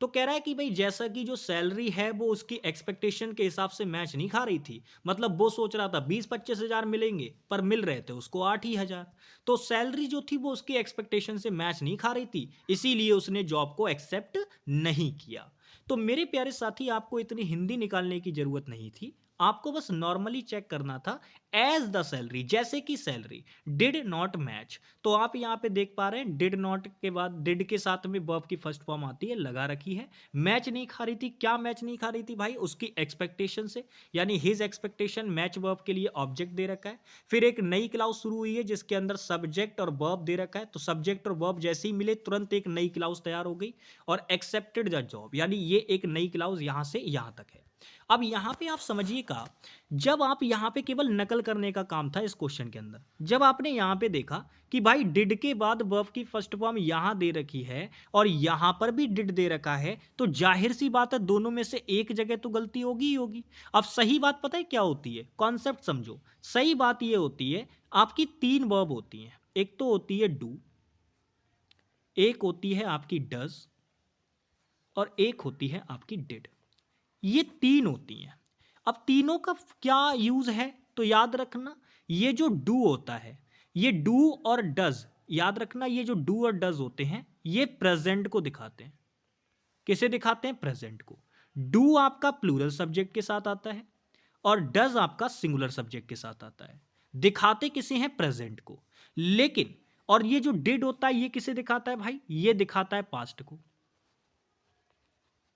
तो कह रहा है कि भाई जैसा कि जो सैलरी है वो उसकी एक्सपेक्टेशन के हिसाब से मैच नहीं खा रही थी, मतलब वो सोच रहा था 20-25 हज़ार मिलेंगे पर मिल रहे थे उसको 8 ही हज़ार। तो सैलरी जो थी वो उसकी एक्सपेक्टेशन से मैच नहीं खा रही थी, इसीलिए उसने जॉब को एक्सेप्ट नहीं किया। तो मेरे प्यारे साथी, आपको इतनी हिंदी निकालने की जरूरत नहीं थी, आपको बस नॉर्मली चेक करना था एज द सैलरी, जैसे कि सैलरी डिड नॉट मैच। तो आप यहाँ पे देख पा रहे हैं डिड नॉट के बाद डिड के साथ में वर्ब की फर्स्ट फॉर्म आती है, लगा रखी है। मैच नहीं खा रही थी, क्या मैच नहीं खा रही थी भाई? उसकी एक्सपेक्टेशन से, यानी हिज एक्सपेक्टेशन मैच वर्ब के लिए ऑब्जेक्ट दे रखा है। फिर एक नई क्लाउज शुरू हुई है जिसके अंदर सब्जेक्ट और वर्ब दे रखा है, तो सब्जेक्ट और वर्ब जैसे ही मिले तुरंत एक नई क्लाउज तैयार हो गई और एक्सेप्टेड द जॉब, यानी ये एक नई क्लाउज यहां से यहां तक है। अब यहां पे आप समझिएगा, जब आप यहां पे केवल नकल करने का काम था इस क्वेश्चन के अंदर, जब आपने यहां पे देखा कि भाई डिड के बाद वर्ब की फर्स्ट फॉर्म यहां दे रखी है और यहां पर भी डिड दे रखा है, तो जाहिर सी बात है दोनों में से एक जगह तो गलती होगी ही होगी। अब सही बात पता है क्या होती है? कॉन्सेप्ट समझो। सही बात ये होती है, आपकी 3 वर्ब होती हैं, एक तो होती है डू, एक होती है आपकी डज और एक होती है आपकी डिड। ये 3 होती हैं। अब तीनों का क्या यूज है तो याद रखना, ये जो डू होता है, ये डू और डज, याद रखना ये जो डू और डज होते हैं ये प्रेजेंट को दिखाते हैं। किसे दिखाते हैं? प्रेजेंट को। डू आपका प्लूरल सब्जेक्ट के साथ आता है और डज आपका सिंगुलर सब्जेक्ट के साथ आता है। दिखाते किसे हैं? प्रेजेंट को। लेकिन और ये जो डिड होता है ये किसे दिखाता है भाई? ये दिखाता है पास्ट को।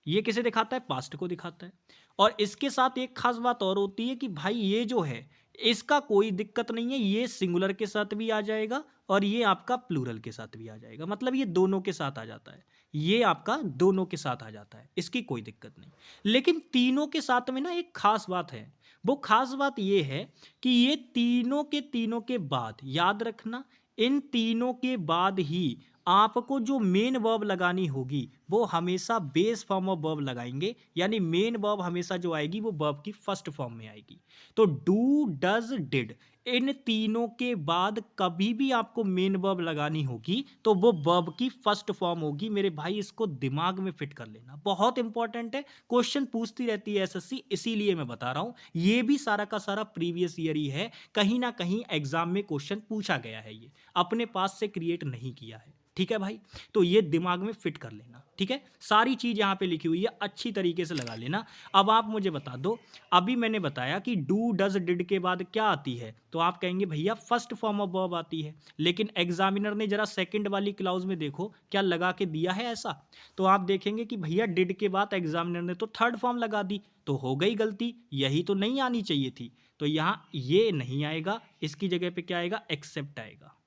ये किसे दिखाता है? पास्ट को दिखाता है। और इसके साथ एक खास बात और होती है कि भाई ये जो है इसका कोई दिक्कत नहीं है, ये सिंगुलर के साथ भी आ जाएगा और ये आपका प्लूरल के साथ भी आ जाएगा, मतलब ये दोनों के साथ आ जाता है, ये आपका दोनों के साथ आ जाता है, इसकी कोई दिक्कत नहीं। लेकिन तीनों के साथ में ना एक खास बात है, वो खास बात ये है कि ये तीनों के बाद, याद रखना इन तीनों के बाद ही आपको जो मेन वर्ब लगानी होगी वो हमेशा बेस फॉर्म ऑफ वर्ब लगाएंगे, यानी मेन वर्ब हमेशा जो आएगी वो वर्ब की फर्स्ट फॉर्म में आएगी। तो डू डज डिड इन तीनों के बाद कभी भी आपको मेन वर्ब लगानी होगी तो वो वर्ब की फर्स्ट फॉर्म होगी। मेरे भाई इसको दिमाग में फिट कर लेना, बहुत इंपॉर्टेंट है, क्वेश्चन पूछती रहती है एसएससी, इसीलिए मैं बता रहा हूं। ये भी सारा का सारा प्रीवियस ईयर ही है, कहीं ना कहीं एग्जाम में क्वेश्चन पूछा गया है, ये अपने पास से क्रिएट नहीं किया है। ठीक है भाई, तो ये दिमाग में फिट कर लेना। ठीक है, सारी चीज यहां पे लिखी हुई है, अच्छी तरीके से लगा लेना। अब आप मुझे बता दो, अभी मैंने बताया कि डू डज डिड के बाद क्या आती है, तो आप कहेंगे भैया फर्स्ट फॉर्म ऑफ वर्ब आती है, लेकिन एग्जामिनर ने जरा सेकंड वाली क्लाउज में देखो क्या लगा के दिया है ऐसा, तो आप देखेंगे कि भैया डिड के बाद एग्जामिनर ने तो थर्ड फॉर्म लगा दी, तो हो गई गलती, यही तो नहीं आनी चाहिए थी। तो यहां ये नहीं आएगा, इसकी जगह पे क्या आएगा? एक्सेप्ट आएगा।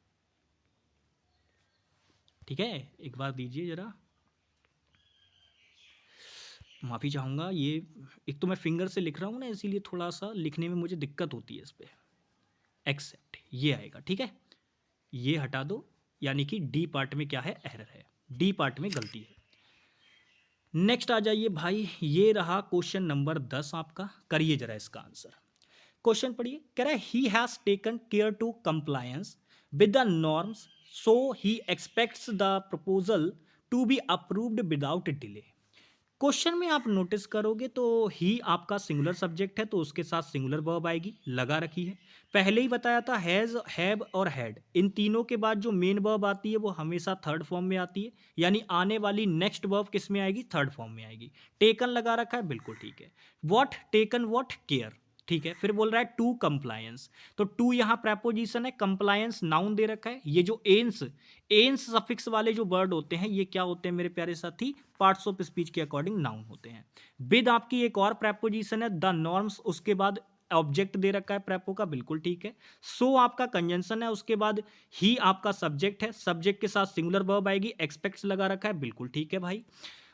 ठीक है, एक बार दीजिए जरा, माफ़ी चाहूँगा, ये एक तो मैं फिंगर से लिख रहा हूँ ना, इसीलिए थोड़ा सा लिखने में मुझे दिक्कत होती है इस पर। एक्सेप्ट ये आएगा। ठीक है, ये हटा दो, यानी कि डी पार्ट में क्या है? एरर है, डी पार्ट में गलती है। नेक्स्ट आ जाइए भाई, ये रहा क्वेश्चन नंबर 10 आपका, करिए जरा इसका आंसर। क्वेश्चन पढ़िए, कह रहा है he has taken care to compliance with the norms so he expects the proposal to be approved without delay. Question में आप नोटिस करोगे तो ही आपका सिंगुलर सब्जेक्ट है तो उसके साथ सिंगुलर वर्ब आएगी, लगा रखी है। पहले ही बताया था हैज, हैव और हैड, इन तीनों के बाद जो मेन वर्ब आती है वो हमेशा थर्ड फॉर्म में आती है, यानी आने वाली नेक्स्ट वर्ब किस में आएगी? थर्ड फॉर्म में आएगी। टेकन लगा रखा है, बिल्कुल ठीक है। व्हाट टेकन, व्हाट केयर, ठीक है। फिर बोल रहा है टू कंप्लायंस, तो टू यहाँ प्रेपोजिशन है, कंप्लायंस नाउन दे रखा है। ये जो एंस, एंस सफिक्स वाले जो वर्ड होते हैं ये क्या होते हैं मेरे प्यारे साथी? पार्ट्स ऑफ स्पीच के अकॉर्डिंग नाउन होते हैं। विद आपकी एक और प्रेपोजिशन है द नॉर्म्स, उसके बाद ऑब्जेक्ट दे रखा है प्रेपो का, बिल्कुल ठीक है। सो आपका कंजंक्शन है, उसके बाद ही आपका सब्जेक्ट है, सब्जेक्ट के साथ सिंगुलर वर्ब आएगी, एक्सपेक्ट्स लगा रखा है, बिल्कुल ठीक है भाई।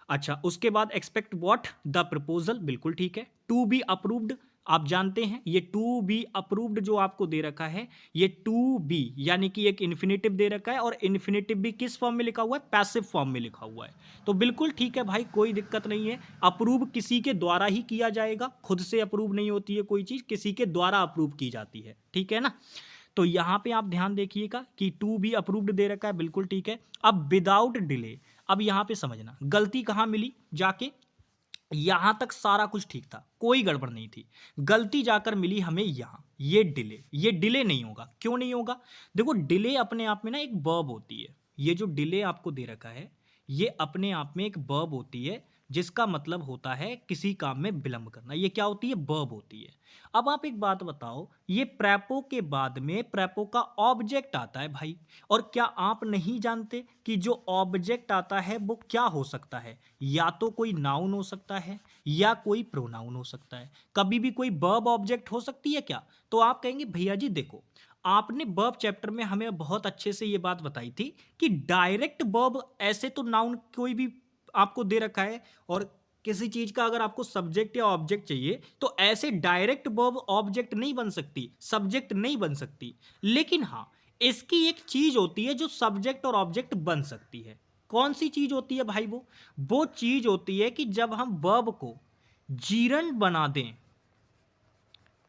अच्छा, उसके बाद एक्सपेक्ट व्हाट? द प्रपोजल, बिल्कुल ठीक है। टू बी अप्रूव्ड आप जानते हैं ये टू बी अप्रूव्ड जो आपको दे रखा है, ये टू बी यानी कि एक इन्फिनेटिव दे रखा है, और इन्फिनेटिव भी किस फॉर्म में लिखा हुआ है? पैसिव फॉर्म में लिखा हुआ है। तो बिल्कुल ठीक है भाई, कोई दिक्कत नहीं है। अप्रूव किसी के द्वारा ही किया जाएगा, खुद से अप्रूव नहीं होती है कोई चीज, किसी के द्वारा अप्रूव की जाती है, ठीक है ना। तो यहां पे आप ध्यान देखिएगा कि टू बी अप्रूव्ड दे रखा है, बिल्कुल ठीक है। अब विदाउट डिले, अब यहां पे समझना गलती कहां मिली जाके, यहां तक सारा कुछ ठीक था, कोई गड़बड़ नहीं थी, गलती जाकर मिली हमें यहां, ये डिले नहीं होगा। क्यों नहीं होगा? देखो डिले अपने आप में ना एक वर्ब होती है, ये जो डिले आपको दे रखा है ये अपने आप में एक वर्ब होती है, जिसका मतलब होता है किसी काम में विलंब करना। ये क्या होती है? वर्ब होती है। अब आप एक बात बताओ, ये प्रेपो के बाद में प्रेपो का ऑब्जेक्ट आता है भाई, और क्या आप नहीं जानते कि जो ऑब्जेक्ट आता है वो क्या हो सकता है? या तो कोई नाउन हो सकता है या कोई प्रोनाउन हो सकता है। कभी भी कोई वर्ब ऑब्जेक्ट हो सकती है क्या? तो आप कहेंगे भैया जी देखो, आपने वर्ब चैप्टर में हमें बहुत अच्छे से ये बात बताई थी कि डायरेक्ट वर्ब, ऐसे तो नाउन कोई भी आपको दे रखा है, और किसी चीज का अगर आपको सब्जेक्ट या ऑब्जेक्ट चाहिए तो ऐसे डायरेक्ट वर्ब ऑब्जेक्ट नहीं बन सकती, सब्जेक्ट नहीं बन सकती। लेकिन हाँ, इसकी एक चीज होती है जो सब्जेक्ट और ऑब्जेक्ट बन सकती है। कौन सी चीज होती है भाई? वो चीज होती है कि जब हम वर्ब को जीरंड बना दें,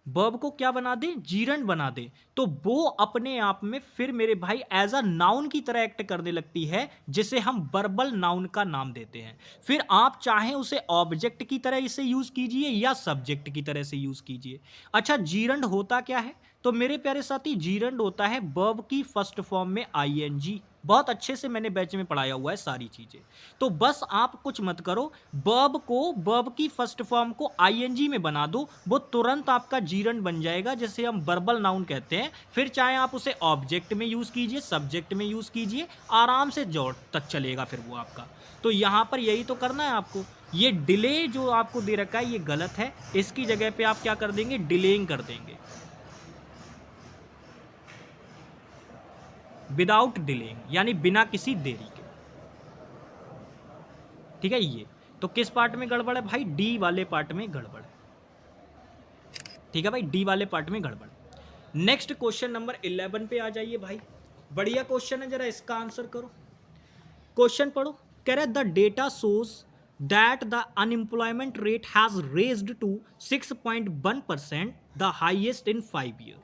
वर्ब को क्या बना दें? जीरंड बना दें, तो वो अपने आप में फिर मेरे भाई एज अ नाउन की तरह एक्ट करने लगती है, जिसे हम वर्बल नाउन का नाम देते हैं। फिर आप चाहें उसे ऑब्जेक्ट की तरह इसे यूज कीजिए या सब्जेक्ट की तरह से यूज कीजिए। अच्छा, जीरंड होता क्या है? तो मेरे प्यारे साथी, जीरंड होता है वर्ब की फर्स्ट फॉर्म में आईएनजी। बहुत अच्छे से मैंने बैच में पढ़ाया हुआ है सारी चीजें। तो बस आप कुछ मत करो, वर्ब की फर्स्ट फॉर्म को आईएनजी में बना दो, वो तुरंत आपका जीरंड बन जाएगा, जिसे हम वर्बल नाउन कहते हैं। फिर चाहे आप उसे ऑब्जेक्ट में यूज कीजिए, सब्जेक्ट में यूज कीजिए, आराम से जोड़ तक चलेगा फिर वो आपका। तो यहां पर यही तो करना है आपको। ये डिले जो आपको दे रखा है ये गलत है, इसकी जगह पे आप क्या कर देंगे? डिलेइंग कर देंगे, विदाउट डिलेइंग, यानी बिना किसी देरी के। ठीक है, ये तो किस पार्ट में गड़बड़ है भाई? डी वाले पार्ट में गड़बड़ है। ठीक है भाई, डी वाले पार्ट में गड़बड़। नेक्स्ट क्वेश्चन नंबर 11 पे आ जाइए भाई, बढ़िया क्वेश्चन है, जरा इसका आंसर करो। क्वेश्चन पढ़ो। कह रहा है the data shows that the unemployment rate has raised to 6.1%, the highest in 5 year.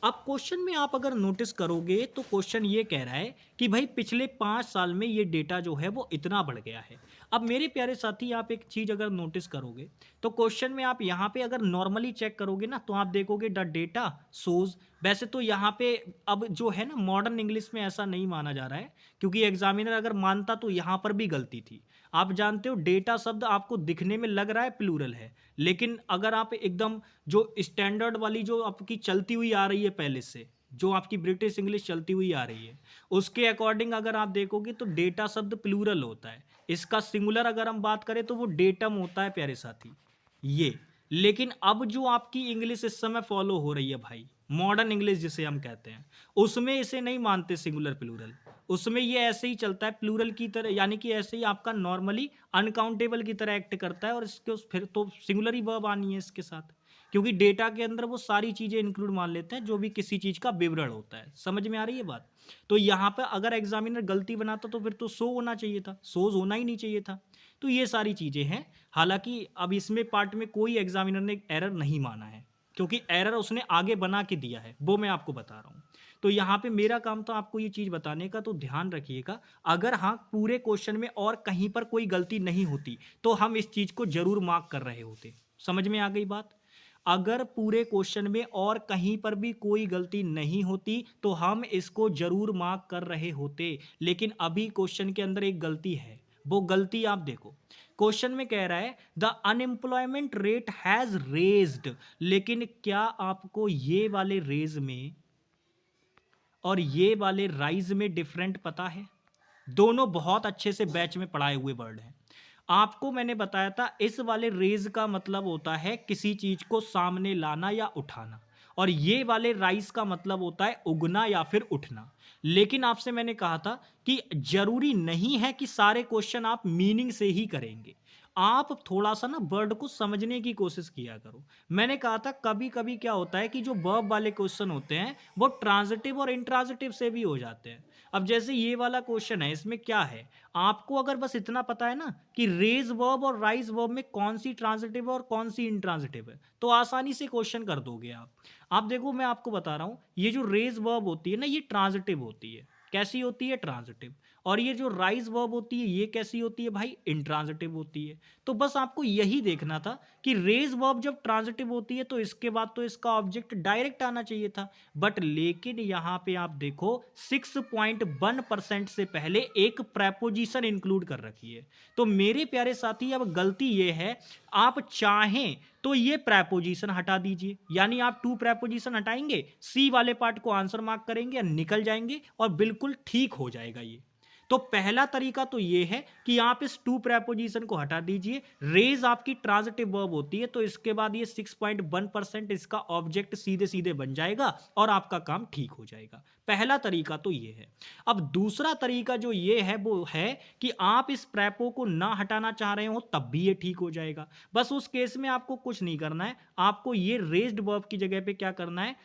अब क्वेश्चन में आप अगर नोटिस करोगे तो क्वेश्चन ये कह रहा है कि भाई पिछले 5 साल में ये डेटा जो है वो इतना बढ़ गया है। अब मेरे प्यारे साथी, आप एक चीज अगर नोटिस करोगे तो क्वेश्चन में आप यहाँ पे अगर नॉर्मली चेक करोगे ना, तो आप देखोगे द डेटा सोज। वैसे तो यहाँ पे अब जो है ना, मॉडर्न इंग्लिश में ऐसा नहीं माना जा रहा है, क्योंकि एग्जामिनर अगर मानता तो यहाँ पर भी गलती थी। आप जानते हो डेटा शब्द आपको दिखने में लग रहा है प्लूरल है, लेकिन अगर आप एकदम जो स्टैंडर्ड वाली जो आपकी चलती हुई आ रही है पहले से, जो आपकी ब्रिटिश इंग्लिश चलती हुई आ रही है, उसके अकॉर्डिंग अगर आप देखोगे तो डेटा शब्द प्लूरल होता है। इसका सिंगुलर अगर हम बात करें तो वो डेटम होता है प्यारे साथी, ये। लेकिन अब जो आपकी इंग्लिश इस समय फॉलो हो रही है भाई, मॉडर्न इंग्लिश जिसे हम कहते हैं, उसमें इसे नहीं मानते सिंगुलर प्लूरल। उसमें ये ऐसे ही चलता है प्लूरल की तरह, यानी कि ऐसे ही आपका नॉर्मली अनकाउंटेबल की तरह एक्ट करता है, और इसके फिर तो सिंगुलर ही वर्ब आनी है इसके साथ, क्योंकि डेटा के अंदर वो सारी चीजें इंक्लूड मान लेते हैं जो भी किसी चीज का विवरण होता है। समझ में आ रही है बात? तो यहाँ पे अगर एग्जामिनर गलती बनाता तो फिर तो सो होना चाहिए था, सोज होना ही नहीं चाहिए था। तो ये सारी चीजें हैं। हालांकि अब इसमें पार्ट में कोई एग्जामिनर ने एरर नहीं माना है, क्योंकि एरर उसने आगे बना के दिया है, वो मैं आपको बता रहा हूँ। तो यहाँ पे मेरा काम तो आपको ये चीज बताने का, तो ध्यान रखिएगा। अगर हाँ पूरे क्वेश्चन में और कहीं पर कोई गलती नहीं होती तो हम इस चीज को जरूर मार्क कर रहे होते। समझ में आ गई बात? अगर पूरे क्वेश्चन में और कहीं पर भी कोई गलती नहीं होती तो हम इसको जरूर मार्क कर रहे होते, लेकिन अभी क्वेश्चन के अंदर एक गलती है। वो गलती आप देखो, क्वेश्चन में कह रहा है the unemployment rate has raised, लेकिन क्या आपको ये वाले रेज में और ये वाले राइज में डिफरेंट पता है? दोनों बहुत अच्छे से बैच में पढ़ाए हुए वर्ड हैं। आपको मैंने बताया था इस वाले रेज का मतलब होता है किसी चीज को सामने लाना या उठाना, और ये वाले राइज का मतलब होता है उगना या फिर उठना। लेकिन आपसे मैंने कहा था कि जरूरी नहीं है कि सारे क्वेश्चन आप मीनिंग से ही करेंगे। आप थोड़ा-सा ना वर्ड को समझने की कोशिश किया करो। मैंने कहा था कभी-कभी क्या होता है कि जो वर्ब वाले क्वेश्चन होते हैं, वो ट्रांज़िटिव और इंट्रांज़िटिव से भी हो जाते हैं। अब जैसे ये वाला क्वेश्चन है, इसमें क्या है? आपको अगर बस इतना पता है ना कि रेज़ वर्ब और राइज़ वर्ब में कौन-सी ट्रांज़िटिव है और कौन-सी इंट्रांज़िटिव है, तो आसानी से क्वेश्चन कर दोगे आप। आप देखो मैं आपको बता रहा हूँ, ये जो रेज़ वर्ब होती है ना, ये ट्रांज़िटिव होती है। कैसी होती है? ट्रांज़िटिव। और ये जो राइज़ वर्ब होती है, ये कैसी होती है भाई? इंट्रांज़िटिव होती है। तो बस आपको यही देखना था कि रेज़ वर्ब जब ट्रांज़िटिव होती है तो इसके बाद तो इसका ऑब्जेक्ट डायरेक्ट आना चाहिए था। बट लेकिन यहाँ पे आप देखो 6.1% से पहले एक प्रेपोज़िशन इंक्लूड कर रखी है। तो मेरे प्यारे साथी अब गलती ये है, आप चाहें तो ये प्रेपोज़िशन हटा दीजिए। यानी आप टू प्रेपोज़िशन हटाएँगे, सी वाले पार्ट को आंसर मार्क करेंगे, निकल जाएँगे और बिल्कुल ठीक हो जाएगा ये। तो पहला तरीका तो ये है कि आप इस टू प्रेपोजिशन को हटा दीजिए। रेज आपकी ट्रांजिटिव वर्ब होती है, तो इसके बाद ये 6.1% इसका ऑब्जेक्ट सीधे सीधे बन जाएगा और आपका काम ठीक हो जाएगा। पहला तरीका तो ये है। अब दूसरा तरीका जो ये है वो है कि आप इस प्रेपो को ना हटाना चाह रहे हो तब भी ये ठीक हो जाएगा। बस उस केस में आपको कुछ नहीं करना है, आपको ये रेज्ड वर्ब की जगह पे क्या करना है,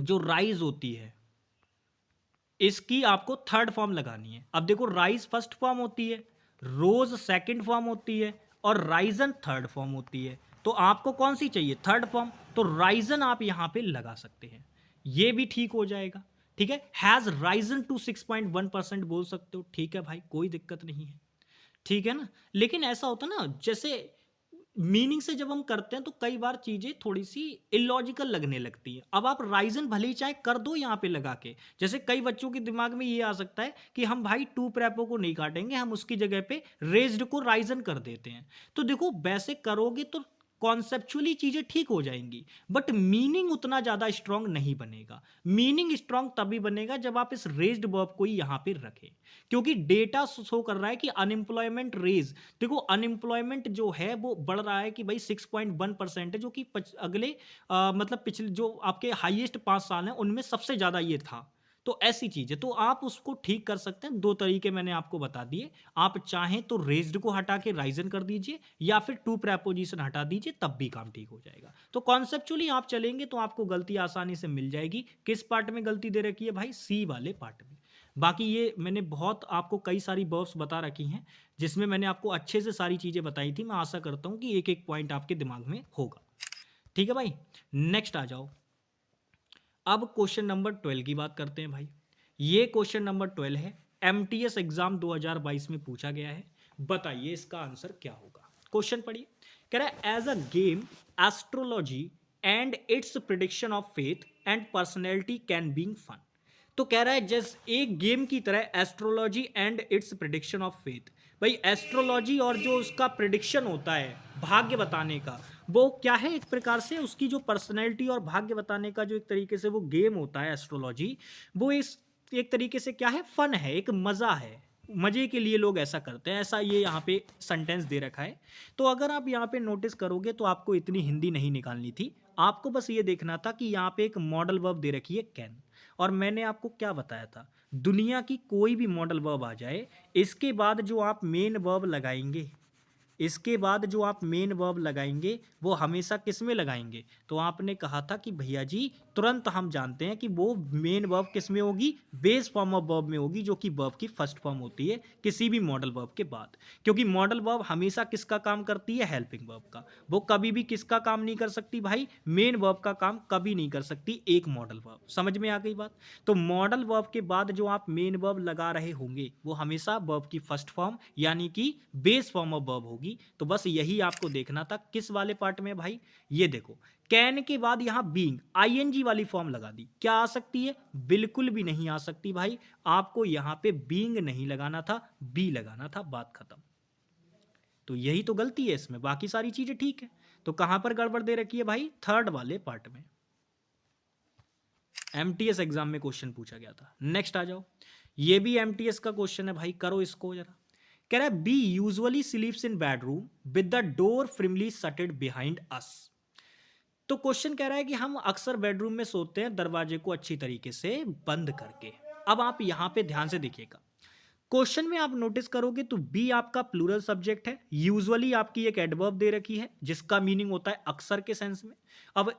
जो राइज होती है इसकी आपको थर्ड फॉर्म लगानी है। अब देखो राइज फर्स्ट फॉर्म होती है, रोज सेकंड फॉर्म होती है और राइजन थर्ड फॉर्म होती है। तो आपको कौन सी चाहिए? Third form. तो राइजन आप यहां पे लगा सकते हैं, ये भी ठीक हो जाएगा। ठीक है, हैज राइजन टू 6.1% बोल सकते हो, ठीक है भाई, कोई दिक्कत नहीं है। ठीक है ना। लेकिन ऐसा होता ना, जैसे मीनिंग से जब हम करते हैं तो कई बार चीजें थोड़ी सी इलॉजिकल लगने लगती है। अब आप राइजन भले ही चाहे कर दो यहाँ पे लगा के, जैसे कई बच्चों के दिमाग में ये आ सकता है कि हम भाई टू प्रेपो को नहीं काटेंगे, हम उसकी जगह पे रेज्ड को राइजन कर देते हैं। तो देखो वैसे करोगे तो कॉन्सेप्चुअली चीजें ठीक हो जाएंगी, बट मीनिंग उतना ज्यादा स्ट्रांग नहीं बनेगा। मीनिंग स्ट्रांग तभी बनेगा जब आप इस रेज्ड वर्ब को ही यहाँ पे रखें, क्योंकि डेटा शो कर रहा है कि अनएम्प्लॉयमेंट रेज, देखो अनएम्प्लॉयमेंट जो है वो बढ़ रहा है कि भाई 6.1% है, जो कि अगले मतलब पिछले जो आपके हाईएस्ट 5 साल हैं उनमें सबसे ज़्यादा ये था। तो ऐसी चीज़ है, तो आप उसको ठीक कर सकते हैं। दो तरीके मैंने आपको बता दिए। आप चाहें तो रेज्ड को हटा के राइजन कर दीजिए, या फिर टू प्रेपोजिशन हटा दीजिए, तब भी काम ठीक हो जाएगा। तो कॉन्सेप्चुअली आप चलेंगे तो आपको गलती आसानी से मिल जाएगी। किस पार्ट में गलती दे रखी है भाई? सी वाले पार्ट में। बाकी ये मैंने बहुत आपको कई सारी वर्ब्स बता रखी हैं, जिसमें मैंने आपको अच्छे से सारी चीज़ें बताई थी। मैं आशा करता हूँ कि एक एक पॉइंट आपके दिमाग में होगा। ठीक है भाई, नेक्स्ट आ जाओ। अब क्वेश्चन नंबर 12 की बात करते हैं भाई। ये क्वेश्चन नंबर 12 है, एमटीएस एग्जाम 2022 में पूछा गया है। बताइए इसका आंसर क्या होगा। क्वेश्चन पढ़िए। कह रहा है as a game astrology and its prediction of faith and personality can being fun. तो कह रहा है जैसे एक गेम की तरह astrology and its prediction of faith. भाई एस्ट्रोलॉजी और जो उसका प्रिडिक्शन होता है भाग्य बताने का, वो क्या है? एक प्रकार से उसकी जो पर्सनैलिटी और भाग्य बताने का जो एक तरीके से वो गेम होता है एस्ट्रोलॉजी, वो इस एक तरीके से क्या है? फन है, एक मज़ा है, मज़े के लिए लोग ऐसा करते हैं। ऐसा ये यहाँ पे सेंटेंस दे रखा है। तो अगर आप यहाँ पे नोटिस करोगे तो आपको इतनी हिंदी नहीं निकालनी थी, आपको बस ये देखना था कि यहाँ पे एक मॉडल वर्ब दे रखी है कैन। और मैंने आपको क्या बताया था? दुनिया की कोई भी मॉडल वर्ब आ जाए, इसके बाद जो आप मेन वर्ब लगाएंगे, इसके बाद जो आप मेन वर्ब लगाएंगे वो हमेशा किस में लगाएंगे? तो आपने कहा था कि भैया जी तुरंत हम जानते हैं कि वो मेन वर्ब किस में होगी? बेस फॉर्म ऑफ वर्ब में होगी, जो कि वर्ब की फर्स्ट फॉर्म होती है किसी भी मॉडल वर्ब के बाद। क्योंकि मॉडल वर्ब हमेशा किसका काम करती है? हेल्पिंग वर्ब का। वो कभी भी किसका काम नहीं कर सकती भाई? मेन वर्ब का काम कभी नहीं कर सकती एक मॉडल वर्ब। समझ में आ गई बात? तो मॉडल वर्ब के बाद जो आप मेन वर्ब लगा रहे होंगे वो हमेशा वर्ब की फर्स्ट फॉर्म यानी कि बेस फॉर्म ऑफ वर्ब होगी। तो बस यही आपको देखना था किस वाले पार्ट में भाई। ये देखो, कैन के बाद यहां बीइंग आईएनजी वाली फॉर्म लगा दी। क्या आ सकती है? बिल्कुल भी नहीं आ सकती भाई। आपको यहां पे बीइंग नहीं लगाना था, बी लगाना था, बात खत्म। तो यही तो गलती है इसमें, बाकी सारी चीजें ठीक है। तो कहां पर गड़बड़ दे रखी है भाई? थर्ड वाले पार्ट में। एमटीएस एग्जाम में क्वेश्चन पूछा गया था। नेक्स्ट आ जाओ। ये भी एमटीएस का क्वेश्चन है भाई, करो इसको जरा। कह रहा है B usually स्लीप्स in bedroom with the door firmly shutted behind us. तो क्वेश्चन कह रहा है कि हम अक्सर बेडरूम में सोते हैं दरवाजे को अच्छी तरीके से बंद करके। अब आप यहां पे ध्यान से देखिएगा, क्वेश्चन में आप नोटिस करोगे तो बी आपका प्लूरल सब्जेक्ट है, यूजुअली आपकी एक एडवर्ब दे रखी है जिसका मीनिंग होता है अक्सर के सेंस में। अब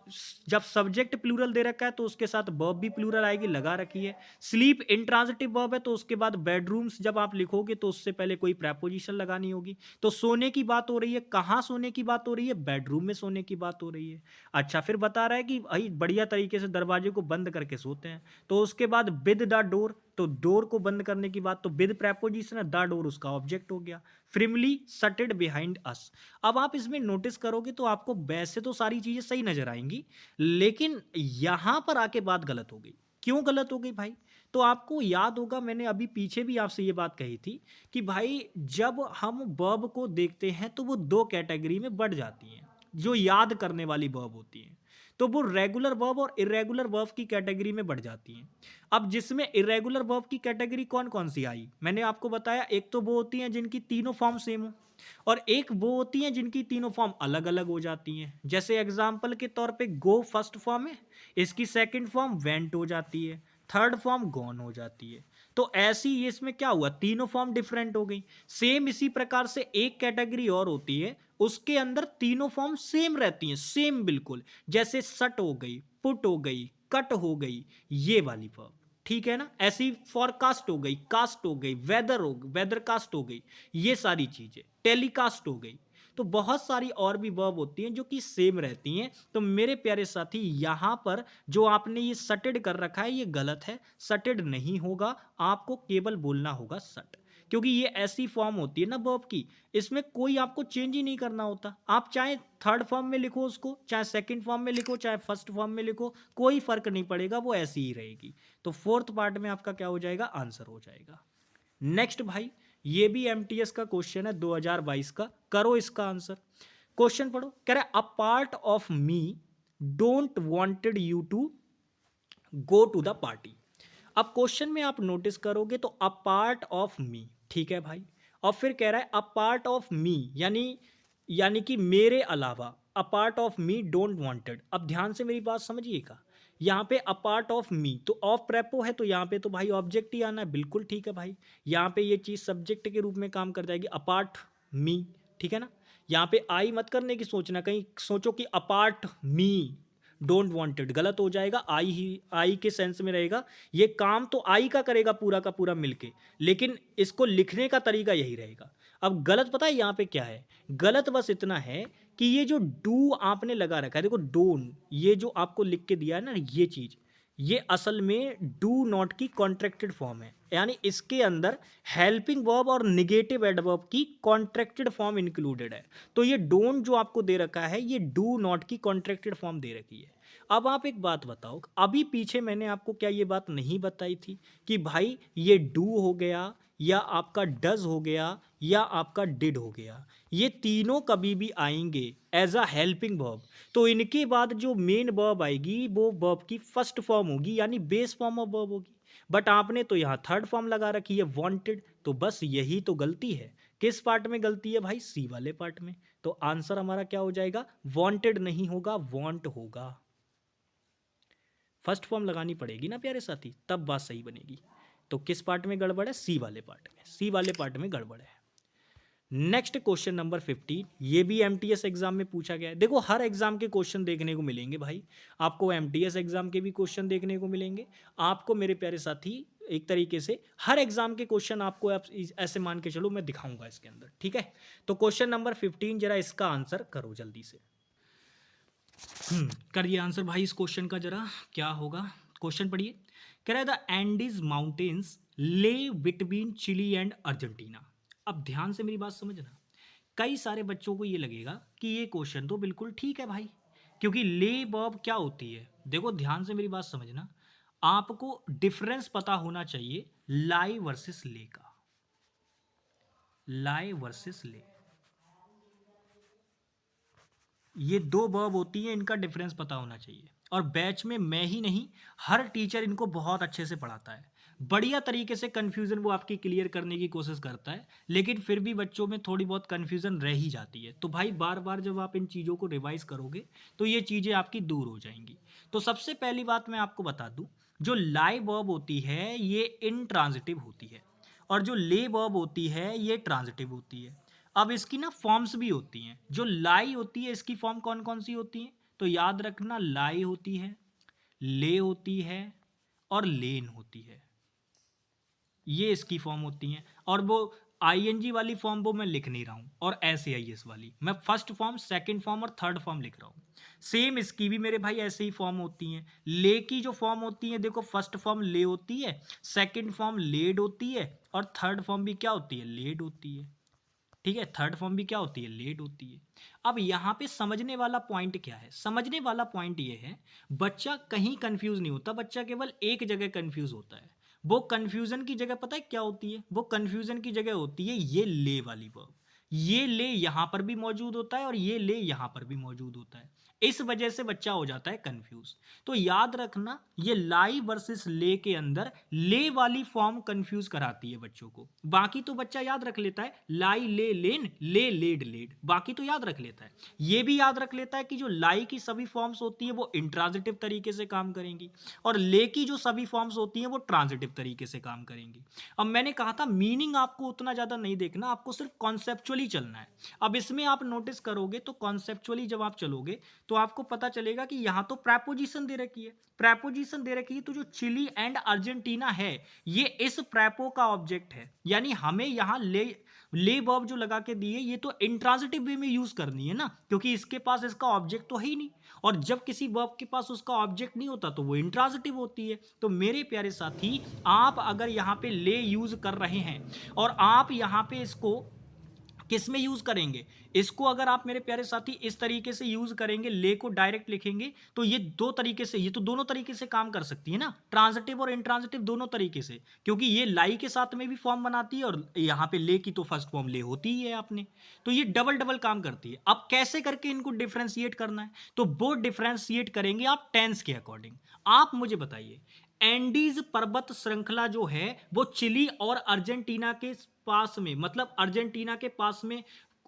जब सब्जेक्ट प्लूरल दे रखा है तो उसके साथ वर्ब भी प्लूरल आएगी, लगा रखी है। स्लीप इंट्रांजिटिव वर्ब है तो उसके बाद बेडरूम्स जब आप लिखोगे तो उससे पहले कोई प्रेपोजिशन लगानी होगी। तो सोने की बात हो रही है, कहाँ सोने की बात हो रही है? बेडरूम में सोने की बात हो रही है। अच्छा, फिर बता रहा है कि भाई बढ़िया तरीके से दरवाजे को बंद करके सोते हैं, तो उसके बाद विद द डोर, तो डोर को बंद करने की बात, तो विद प्रेपोजिशन है, द डोर उसका ऑब्जेक्ट हो गया। फ्रिमली सटेड बिहाइंड अस। अब आप इसमें नोटिस करोगे तो आपको वैसे तो सारी चीजें सही नजर आएंगी, लेकिन यहां पर आके बात गलत हो गई। क्यों गलत हो गई भाई? तो आपको याद होगा मैंने अभी पीछे भी आपसे ये बात कही थी कि भाई जब हम वर्ब को देखते हैं तो वो दो कैटेगरी में बढ़ जाती हैं जो याद करने वाली वर्ब होती हैं। तो वो रेगुलर वर्ब और इरेगुलर वर्ब की कैटेगरी में बढ़ जाती हैं। अब जिसमें इरेगुलर वर्ब की कैटेगरी कौन कौन सी आई मैंने आपको बताया, एक तो वो होती हैं जिनकी तीनों फॉर्म सेम हो, और एक वो होती हैं जिनकी तीनों फॉर्म अलग अलग हो जाती हैं। जैसे एग्जाम्पल के तौर पे गो फर्स्ट फॉर्म है, इसकी सेकंड फॉर्म वेंट हो जाती है, थर्ड फॉर्म गॉन हो जाती है। तो ऐसी ये इसमें क्या हुआ, तीनों फॉर्म डिफरेंट हो गई। सेम इसी प्रकार से एक कैटेगरी और होती है, उसके अंदर तीनों फॉर्म सेम रहती हैं, सेम बिल्कुल। जैसे सट हो गई, पुट हो गई, कट हो गई, ये वाली वर्ब, ठीक है ना। ऐसी फॉरकास्ट हो गई, कास्ट हो गई, वेदर हो गई, वेदर कास्ट हो गई, ये सारी चीजें, टेलीकास्ट हो गई। तो बहुत सारी और भी वर्ब होती हैं जो कि सेम रहती हैं। तो मेरे प्यारे साथी यहां पर जो आपने ये सटेड कर रखा है ये गलत है, सटेड नहीं होगा, आपको केवल बोलना होगा सट, क्योंकि ये ऐसी फॉर्म होती है ना वर्ब की, इसमें कोई आपको चेंज ही नहीं करना होता। आप चाहे थर्ड फॉर्म में लिखो उसको, चाहे सेकंड फॉर्म में लिखो, चाहे फर्स्ट फॉर्म में लिखो, कोई फर्क नहीं पड़ेगा, वो ऐसी ही रहेगी। तो फोर्थ पार्ट में आपका क्या हो जाएगा, आंसर हो जाएगा। नेक्स्ट भाई, ये भी एमटीएस का क्वेश्चन है 2022 का, करो इसका आंसर। क्वेश्चन पढ़ो, कह रहा है a part of me don't wanted you to go to the party. अब क्वेश्चन में आप नोटिस करोगे तो अ पार्ट ऑफ मी, ठीक है भाई, और फिर कह रहा है अ पार्ट ऑफ मी, यानी कि मेरे अलावा, अ part of me don't wanted. अब ध्यान से मेरी बात समझिएगा, यहाँ पे अ पार्ट ऑफ मी तो ऑफ प्रेपो है, तो यहाँ पे तो भाई ऑब्जेक्ट ही आना है, बिल्कुल ठीक है भाई। यहाँ पे ये चीज सब्जेक्ट के रूप में काम कर जाएगी, अपार्ट मी, ठीक है ना। यहाँ पे आई मत करने की सोचना, कहीं सोचो कि अपार्ट मी डोंट वांटेड, गलत हो जाएगा। आई ही आई के सेंस में रहेगा, ये काम तो आई का करेगा पूरा का पूरा मिलके, लेकिन इसको लिखने का तरीका यही रहेगा। अब गलत पता है यहाँ पे क्या है, गलत बस इतना है कि ये जो डू आपने लगा रखा है, देखो डोंट, ये जो आपको लिख के दिया है ना ये चीज, ये असल में डू नॉट की कॉन्ट्रैक्टेड फॉर्म है, यानी इसके अंदर हेल्पिंग वर्ब और निगेटिव एडवर्ब की कॉन्ट्रैक्टेड फॉर्म इंक्लूडेड है। तो ये डोंट जो आपको दे रखा है ये डू नॉट की कॉन्ट्रैक्टेड फॉर्म दे रखी है। अब आप एक बात बताओ, अभी पीछे मैंने आपको क्या ये बात नहीं बताई थी कि भाई ये डू हो गया, या आपका डज हो गया, या आपका डिड हो गया, ये तीनों कभी भी आएंगे एज अ हेल्पिंग वर्ब, तो इनके बाद जो मेन वर्ब आएगी वो वर्ब की फर्स्ट फॉर्म होगी, यानी बेस फॉर्म ऑफ वर्ब होगी। बट आपने तो यहाँ थर्ड फॉर्म लगा रखी है वांटेड, तो बस यही तो गलती है। किस पार्ट में गलती है भाई, सी वाले पार्ट में। तो आंसर हमारा क्या हो जाएगा, वांटेड नहीं होगा, वांट होगा। फर्स्ट फॉर्म लगानी पड़ेगी ना प्यारे साथी, तब बात सही बनेगी। तो किस पार्ट में गड़बड़ है, सी वाले पार्ट में, सी वाले पार्ट में गड़बड़ है। नेक्स्ट क्वेश्चन नंबर 15, ये भी एमटीएस एग्जाम में पूछा गया है। देखो हर एग्जाम के क्वेश्चन देखने को मिलेंगे भाई, आपको एमटीएस एग्जाम के भी क्वेश्चन देखने को मिलेंगे, आपको मेरे प्यारे साथी एक तरीके से हर एग्जाम के क्वेश्चन आपको ऐसे मान के चलो मैं दिखाऊंगा इसके अंदर, ठीक है। तो क्वेश्चन नंबर 15 जरा इसका आंसर करो जल्दी से। करिए आंसर भाई इस क्वेश्चन का, जरा क्या होगा। क्वेश्चन पढ़िए, कह रहा है द एंडीज माउंटेन्स ले बिटवीन चिली एंड अर्जेंटीना। अब ध्यान से मेरी बात समझना, कई सारे बच्चों को ये लगेगा कि ये क्वेश्चन तो बिल्कुल ठीक है भाई, क्योंकि ले वर्ब क्या होती है। देखो ध्यान से मेरी बात समझना, आपको डिफरेंस पता होना चाहिए लाई वर्सेस ले का, लाई वर्सेस ले, ये दो वर्ब होती हैं, इनका डिफरेंस पता होना चाहिए। और बैच में मैं ही नहीं, हर टीचर इनको बहुत अच्छे से पढ़ाता है, बढ़िया तरीके से कंफ्यूजन वो आपकी क्लियर करने की कोशिश करता है, लेकिन फिर भी बच्चों में थोड़ी बहुत कंफ्यूजन रह ही जाती है। तो भाई बार बार जब आप इन चीज़ों को रिवाइज करोगे तो ये चीज़ें आपकी दूर हो जाएंगी। तो सबसे पहली बात मैं आपको बता दूं, जो लाई वर्ब होती है ये इनट्रांजिटिव होती है। और जो ले वर्ब होती है ये ट्रांजिटिव होती है। अब इसकी ना फॉर्म्स भी होती हैं। जो लाई होती है इसकी फॉर्म कौन कौन सी होती है? तो याद रखना, लाई होती है, ले होती है और लेन होती है, ये इसकी फॉर्म होती हैं। और वो आईएनजी वाली फॉर्म वो मैं लिख नहीं रहा हूँ, और ऐसे आई एस वाली मैं फर्स्ट फॉर्म, सेकंड फॉर्म और थर्ड फॉर्म लिख रहा हूँ। सेम इसकी भी मेरे भाई ऐसे ही फॉर्म होती हैं। ले की जो फॉर्म होती है, देखो फर्स्ट फॉर्म ले होती है, सेकंड फॉर्म लेड होती है, और थर्ड फॉर्म भी क्या होती है? लेड होती है। ठीक है, थर्ड फॉर्म भी क्या होती है? लेट होती है। अब यहाँ पे समझने वाला पॉइंट क्या है? समझने वाला पॉइंट ये है, बच्चा कहीं कंफ्यूज नहीं होता, बच्चा केवल एक जगह कंफ्यूज होता है। वो कंफ्यूजन की जगह पता है क्या होती है? वो कंफ्यूजन की जगह होती है ये ले वाली वर्ब। ये ले यहां पर भी मौजूद होता है और ये ले यहां पर भी मौजूद होता है, इस वजह से बच्चा हो जाता है कंफ्यूज। तो याद रखना, ये लाई वर्सेस ले के अंदर ले वाली फॉर्म कंफ्यूज कराती है बच्चों को। बाकी तो बच्चा याद रख लेता है, लाई ले लेन, ले लेड लेड, बाकी तो याद रख लेता है। ये भी याद रख लेता है कि जो लाई की सभी फॉर्म्स होती है वो इंट्रांजिटिव तरीके से काम करेंगी, और ले की जो सभी फॉर्म्स होती हैं वो ट्रांजिटिव तरीके से काम करेंगी। अब मैंने कहा था मीनिंग आपको उतना ज्यादा नहीं देखना, आपको सिर्फ कॉन्सेप्चुअली चलना है। अब इसमें आप नोटिस करोगे तो कॉन्सेप्चुअली जब आप चलोगे तो आपको पता चलेगा कि यहां तो प्रेपोजिशन दे रखी है, प्रेपोजिशन दे रखी है, तो जो चिली एंड अर्जेंटीना है ये इस प्रेपो का ऑब्जेक्ट है। यानी हमें यहां ले वर्ब जो लगा के दी है ये तो इंट्रांजिटिव वे में यूज करनी है ना, क्योंकि इसके पास इसका ऑब्जेक्ट तो है ही नहीं, और जब किसी वर्ब के पास उसका ऑब्जेक्ट नहीं होता तो वो इंट्रांजिटिव होती है। तो मेरे प्यारे साथी, आप अगर यहां पे ले यूज कर रहे हैं और आप यहां पे इसको किस में यूज करेंगे? इसको अगर आप मेरे प्यारे साथी इस तरीके से यूज करेंगे, ले को डायरेक्ट लिखेंगे, तो ये दो तरीके से, ये तो दोनों तरीके से काम कर सकती है ना, ट्रांजिटिव और इंट्रांजिटिव दोनों तरीके से, क्योंकि ये लाई के साथ में भी फॉर्म बनाती है और यहां पे ले की तो फर्स्ट फॉर्म ले होती ही है आपने, तो ये डबल डबल काम करती है। अब कैसे करके इनको डिफ्रेंशिएट करना है? तो वो डिफ्रेंशिएट करेंगे आप टेंस के अकॉर्डिंग। आप मुझे बताइए, एंडीज पर्वत श्रृंखला जो है वो चिली और अर्जेंटीना के पास में, मतलब अर्जेंटीना के पास में,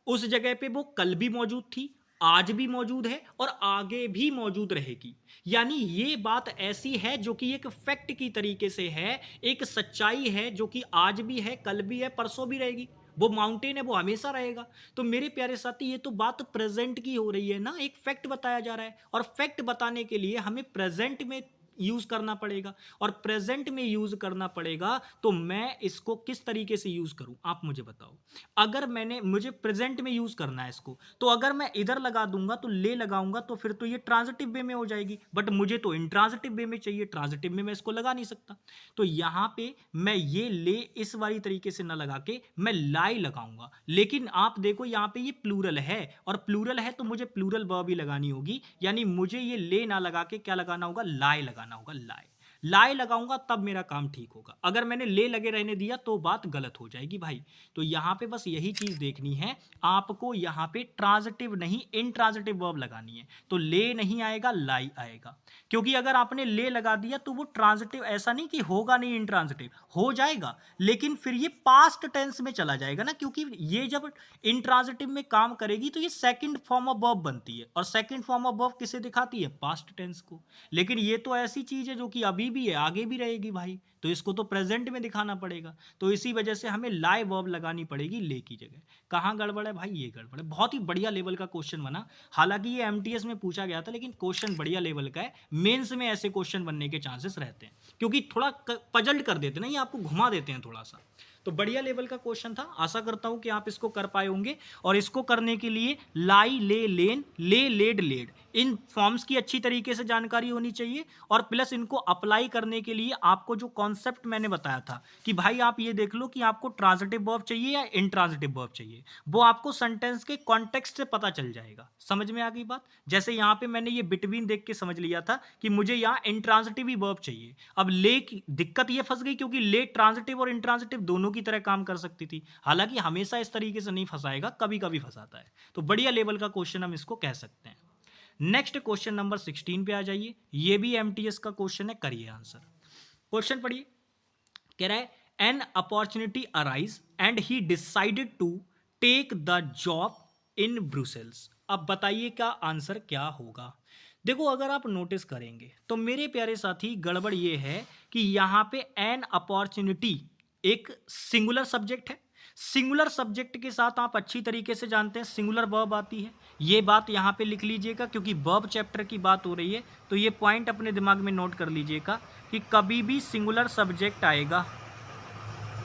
उस जगह पे वो कल भी मौजूद थी, आज भी मौजूद है और आगे भी मौजूद रहेगी। यानी ये बात ऐसी है जो कि एक फैक्ट की तरीके से है, एक सच्चाई है जो कि आज भी है, कल भी है, परसों भी रहेगी। वो माउंटेन है, वो हमेशा रहेगा। तो मेरे प्यारे साथी, ये तो बात प्रेजेंट की हो रही है ना, एक फैक्ट बताया जा रहा है, और फैक्ट बताने के लिए हमें प्रेजेंट में यूज करना पड़ेगा, और प्रेजेंट में यूज करना पड़ेगा। तो मैं इसको किस तरीके से यूज करूं, आप मुझे बताओ। अगर मुझे प्रेजेंट में यूज करना है इसको, तो अगर मैं इधर लगा दूंगा तो ले लगाऊंगा तो फिर तो ये ट्रांजिटिव वे में हो जाएगी, बट मुझे तो इंट्रांजिटिव वे में चाहिए, ट्रांजिटिव में मैं इसको लगा नहीं सकता। तो यहां पे मैं ये ले इस वाली तरीके से ना लगा के मैं लाई लगाऊंगा। लेकिन आप देखो यहां पे ये प्लूरल है, और प्लूरल है तो मुझे प्लूरल वर्ब भी लगानी होगी, यानी मुझे ये ले ना लगा के क्या लगाना होगा? लाई लगाना होगा। लाई लाई लगाऊंगा तब मेरा काम ठीक होगा। अगर मैंने ले लगे रहने दिया तो बात गलत हो जाएगी भाई। तो यहां पे बस यही चीज देखनी है आपको, यहां पे ट्रांजिटिव नहीं इंट्रांजिटिव वर्ब लगानी है। तो ले नहीं आएगा, लाई आएगा, क्योंकि अगर आपने ले लगा दिया तो वो ट्रांजिटिव, ऐसा नहीं कि होगा नहीं, इंट्रांजिटिव हो जाएगा, लेकिन फिर ये पास्ट टेंस में चला जाएगा ना, क्योंकि ये जब इंट्रांजिटिव में काम करेगी तो ये सेकंड फॉर्म ऑफ वर्ब बनती है, और सेकंड फॉर्म ऑफ वर्ब किसे दिखाती है? पास्ट टेंस को। लेकिन ये तो ऐसी चीज है जो कि अभी भी है, आगे भी रहेगी भाई, तो इसको तो प्रेजेंट में दिखाना पड़ेगा। तो इसी वजह से हमें लाई वर्ब लगानी पड़ेगी ले की जगह। कहाँ गड़बड़ है भाई? ये गड़बड़ है। बहुत ही बढ़िया लेवल का क्वेश्चन बना, हालांकि ये एमटीएस में पूछा गया था, लेकिन क्वेश्चन बढ़िया लेवल का है। मेंस में ऐसे क्वेश्चन बनने के चांसेस रहते हैं, क्योंकि थोड़ा पजल्ड कर देते हैं ना, ये आपको घुमा देते हैं थोड़ा सा। तो बढ़िया लेवल का क्वेश्चन था, आशा करता हूं कि आप इसको कर पाए होंगे। और इसको करने के लिए लाई ले लेन, ले लेड लेड, इन फॉर्म्स की अच्छी तरीके से जानकारी होनी चाहिए, और प्लस इनको अप्लाई करने के लिए आपको जो कॉन्सेप्ट मैंने बताया था कि भाई आप ये देख लो कि आपको ट्रांजिटिव वर्ब चाहिए या इंट्रांजिटिव वर्ब चाहिए, वो आपको सेंटेंस के कॉन्टेक्स्ट से पता चल जाएगा। समझ में आ गई बात? जैसे यहाँ पे मैंने ये बिटवीन देख के समझ लिया था कि मुझे यहाँ इंट्रांजिटिव ही वर्ब चाहिए। अब ले की दिक्कत ये फंस गई, क्योंकि ले ट्रांजिटिव और इंट्रांजिटिव दोनों की तरह काम कर सकती थी, हालांकि हमेशा इस तरीके से नहीं फंसाएगा, कभी कभी फंसाता है। तो बढ़िया लेवल का क्वेश्चन हम इसको कह सकते हैं। नेक्स्ट क्वेश्चन नंबर 16 पे आ जाइए। ये भी एमटीएस का क्वेश्चन है, करिए आंसर। क्वेश्चन पढ़िए। कह रहा है, an opportunity arise and he decided to take the job in Brussels. अब बताइए का आंसर क्या होगा? देखो अगर आप नोटिस करेंगे तो मेरे प्यारे साथी, गड़बड़ ये है कि यहां पे एन अपॉर्चुनिटी एक सिंगुलर सब्जेक्ट है। सिंगुलर सब्जेक्ट के साथ आप अच्छी तरीके से जानते हैं सिंगुलर वर्ब आती है। ये बात यहाँ पे लिख लीजिएगा क्योंकि वर्ब चैप्टर की बात हो रही है, तो ये पॉइंट अपने दिमाग में नोट कर लीजिएगा कि कभी भी सिंगुलर सब्जेक्ट आएगा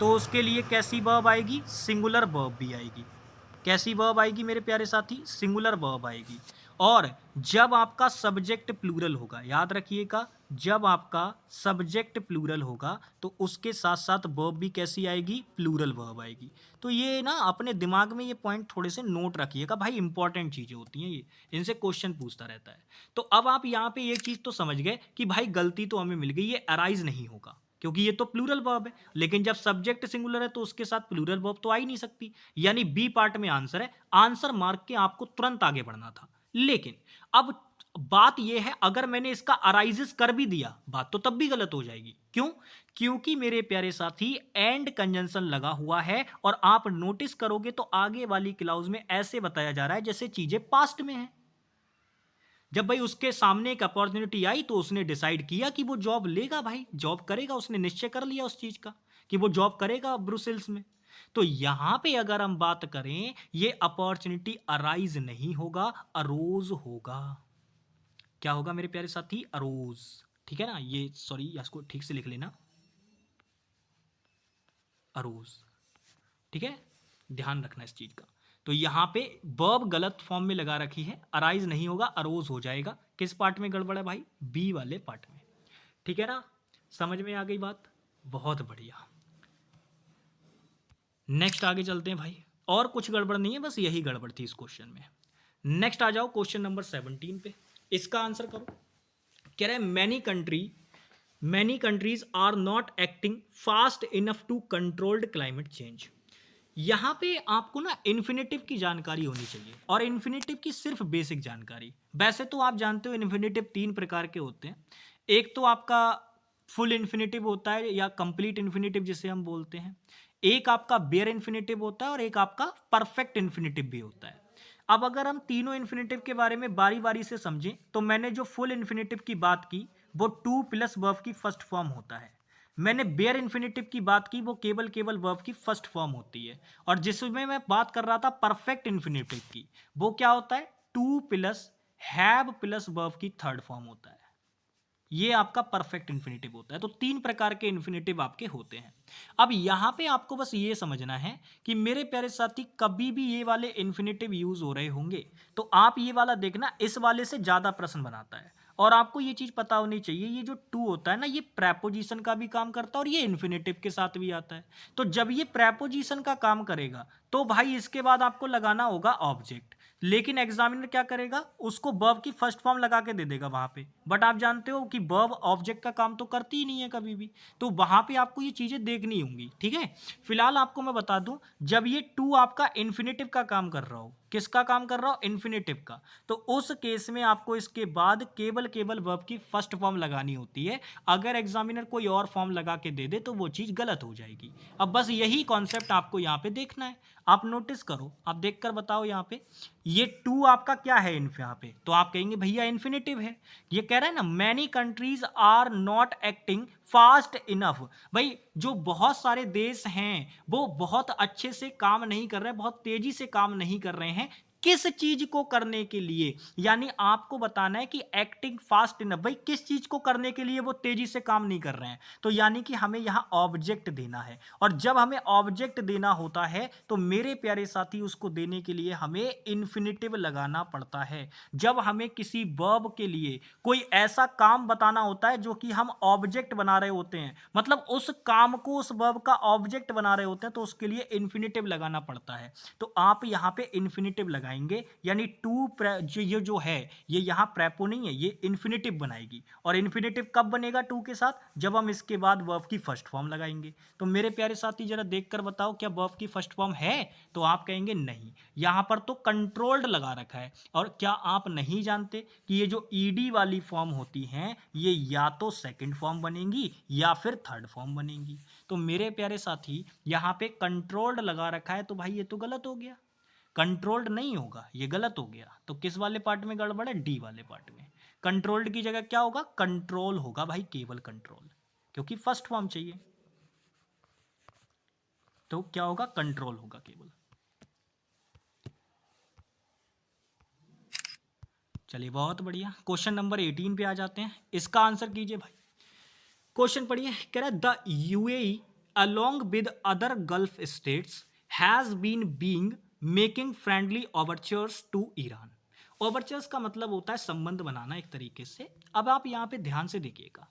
तो उसके लिए कैसी वर्ब आएगी, सिंगुलर वर्ब भी आएगी। कैसी वर्ब आएगी मेरे प्यारे साथी, सिंगुलर वर्ब आएगी। और जब आपका सब्जेक्ट प्लूरल होगा, याद रखिएगा, जब आपका सब्जेक्ट प्लूरल होगा तो उसके साथ साथ वर्ब भी कैसी आएगी, प्लूरल वर्ब आएगी। तो ये ना अपने दिमाग में ये पॉइंट थोड़े से नोट रखिएगा भाई, इंपॉर्टेंट चीजें होती हैं ये, इनसे क्वेश्चन पूछता रहता है। तो अब आप यहाँ पे ये चीज तो समझ गए कि भाई गलती तो हमें मिल गई, ये अराइज नहीं होगा क्योंकि ये तो प्लूरल वर्ब है। लेकिन जब सब्जेक्ट सिंगुलर है तो उसके साथ प्लूरल वर्ब तो आ ही नहीं सकती, यानी बी पार्ट में आंसर है। आंसर मार्क के आपको तुरंत आगे बढ़ना था। लेकिन अब बात यह है, अगर मैंने इसका अराइजेस कर भी दिया, बात तो तब भी गलत हो जाएगी। क्यों? क्योंकि मेरे प्यारे साथी एंड कंजंक्शन लगा हुआ है और आप नोटिस करोगे तो आगे वाली क्लाउज में ऐसे बताया जा रहा है जैसे चीजें पास्ट में है। जब भाई उसके सामने एक अपॉर्चुनिटी आई तो उसने डिसाइड किया कि वो जॉब लेगा, भाई जॉब करेगा, उसने निश्चय कर लिया उस चीज का कि वो जॉब करेगा ब्रुसेल्स में। तो यहां पे अगर हम बात करें, ये अपॉर्चुनिटी अराइज नहीं होगा, अरोज होगा। क्या होगा मेरे प्यारे साथी, अरोज। ठीक है ना, ये सॉरी इसको ठीक से लिख लेना, अरोज। ठीक है, ध्यान रखना इस चीज का। तो यहां पे वर्ब गलत फॉर्म में लगा रखी है, अराइज नहीं होगा, अरोज हो जाएगा। किस पार्ट में गड़बड़ है भाई, बी वाले पार्ट में। ठीक है ना, समझ में आ गई बात, बहुत बढ़िया। नेक्स्ट आगे चलते हैं भाई, और कुछ गड़बड़ नहीं है, बस यही गड़बड़ थी इस क्वेश्चन में। नेक्स्ट आ जाओ क्वेश्चन नंबर 17 पे, इसका आंसर करो। कह रहे हैं many countries are not acting fast enough to controlled climate change. यहां पे आपको ना इन्फिनेटिव की जानकारी होनी चाहिए, और इन्फिनेटिव की सिर्फ बेसिक जानकारी। वैसे तो आप जानते हो इन्फिनेटिव 3 प्रकार के होते हैं। एक तो आपका फुल इन्फिनेटिव होता है या कंप्लीट इन्फिनेटिव जिसे हम बोलते हैं, एक आपका बेयर इन्फिनेटिव होता है, और एक आपका परफेक्ट इन्फिनेटिव भी होता है। अब अगर हम तीनों इन्फिनेटिव के बारे में बारी बारी से समझें, तो मैंने जो फुल इन्फिनेटिव की बात की वो टू प्लस वर्ब की फर्स्ट फॉर्म होता है। मैंने बेयर इन्फिनेटिव की बात की, वो केवल वर्ब की फर्स्ट फॉर्म होती है। और जिसमें मैं बात कर रहा था परफेक्ट इन्फिनेटिव की, वो क्या होता है, two plus have plus verb की थर्ड फॉर्म होता है। ये आपका परफेक्ट इन्फिनेटिव होता है। तो 3 प्रकार के इन्फिनेटिव आपके होते हैं। अब यहां पे आपको बस ये समझना है कि मेरे प्यारे साथी, कभी भी ये वाले इन्फिनेटिव यूज हो रहे होंगे तो आप ये वाला देखना, इस वाले से ज्यादा प्रश्न बनाता है। और आपको ये चीज पता होनी चाहिए, ये जो टू होता है ना, ये प्रेपोजिशन का भी काम करता है और ये इन्फिनेटिव के साथ भी आता है। तो जब ये प्रेपोजिशन का काम करेगा तो भाई इसके बाद आपको लगाना होगा ऑब्जेक्ट। लेकिन एग्जामिनर क्या करेगा, उसको वर्ब की फर्स्ट फॉर्म लगा के दे देगा वहां पे। बट आप जानते हो कि वर्ब ऑब्जेक्ट का काम तो करती ही नहीं है कभी भी। तो वहां पे आपको ये चीजें देखनी होंगी। ठीक है, फिलहाल आपको मैं बता दूं, जब ये टू आपका इन्फिनेटिव का काम कर रहा हो, किसका काम कर रहा हो, इन्फिनेटिव का, तो उस केस में आपको इसके बाद केवल वर्ब की फर्स्ट फॉर्म लगानी होती है। अगर एग्जामिनर कोई और फॉर्म लगा के दे दे तो वो चीज गलत हो जाएगी। अब बस यही कॉन्सेप्ट आपको यहाँ पे देखना है। आप नोटिस करो, आप देखकर बताओ यहाँ पे, ये टू आपका क्या है यहाँ पे, तो आप कहेंगे भैया इन्फिनेटिव है। ये कह रहा है ना, many countries are not acting fast enough. भाई जो बहुत सारे देश हैं वो बहुत अच्छे से काम नहीं कर रहे हैं, बहुत तेजी से काम नहीं कर रहे हैं। किस चीज को करने के लिए, यानी आपको बताना है कि एक्टिंग फास्ट इनफ, भाई किस चीज को करने के लिए वो तेजी से काम नहीं कर रहे हैं। तो यानी कि हमें यहां ऑब्जेक्ट देना है, और जब हमें ऑब्जेक्ट देना होता है तो मेरे प्यारे साथी उसको देने के लिए हमें इन्फिनेटिव लगाना पड़ता है। जब हमें किसी वर्ब के लिए कोई ऐसा काम बताना होता है जो कि हम ऑब्जेक्ट बना रहे होते हैं, मतलब उस काम को उस वर्ब का ऑब्जेक्ट बना रहे होते हैं, तो उसके लिए इन्फिनेटिव लगाना पड़ता है। तो आप यहां पे इन्फिनेटिव लगाएंगे, यानी टू ये जो है ये यहां प्रेपो नहीं है, ये इन्फिनेटिव बनाएगी। और इन्फिनेटिव कब बनेगा टू के साथ, जब हम इसके बाद वर्ब की फर्स्ट फॉर्म लगाएंगे। तो मेरे प्यारे साथी जरा देखकर बताओ, क्या वर्ब की फर्स्ट फॉर्म है, तो आप कहेंगे नहीं, यहां पर तो कंट्रोल्ड लगा रखा है। और क्या आप नहीं जानते कि ये जो ईडी वाली फॉर्म होती हैं, ये या तो सेकंड फॉर्म बनेंगी या फिर थर्ड फॉर्म बनेंगी। तो मेरे प्यारे साथी यहां पे कंट्रोल्ड लगा रखा है, तो भाई ये तो गलत हो गया, कंट्रोल्ड नहीं होगा, ये गलत हो गया। तो किस वाले पार्ट में गड़बड़ है, डी वाले पार्ट में। कंट्रोल्ड की जगह क्या होगा, कंट्रोल होगा भाई, केवल कंट्रोल, क्योंकि फर्स्ट फॉर्म चाहिए। तो क्या होगा, कंट्रोल होगा केवल। चलिए बहुत बढ़िया, क्वेश्चन नंबर 18 पे आ जाते हैं, इसका आंसर कीजिए भाई। क्वेश्चन पढ़िए, कह रहा है the UAE along with other Gulf states has been being making friendly overtures to Iran. Overtures का मतलब होता है संबंध बनाना एक तरीके से। अब आप यहाँ पे ध्यान से देखिएगा,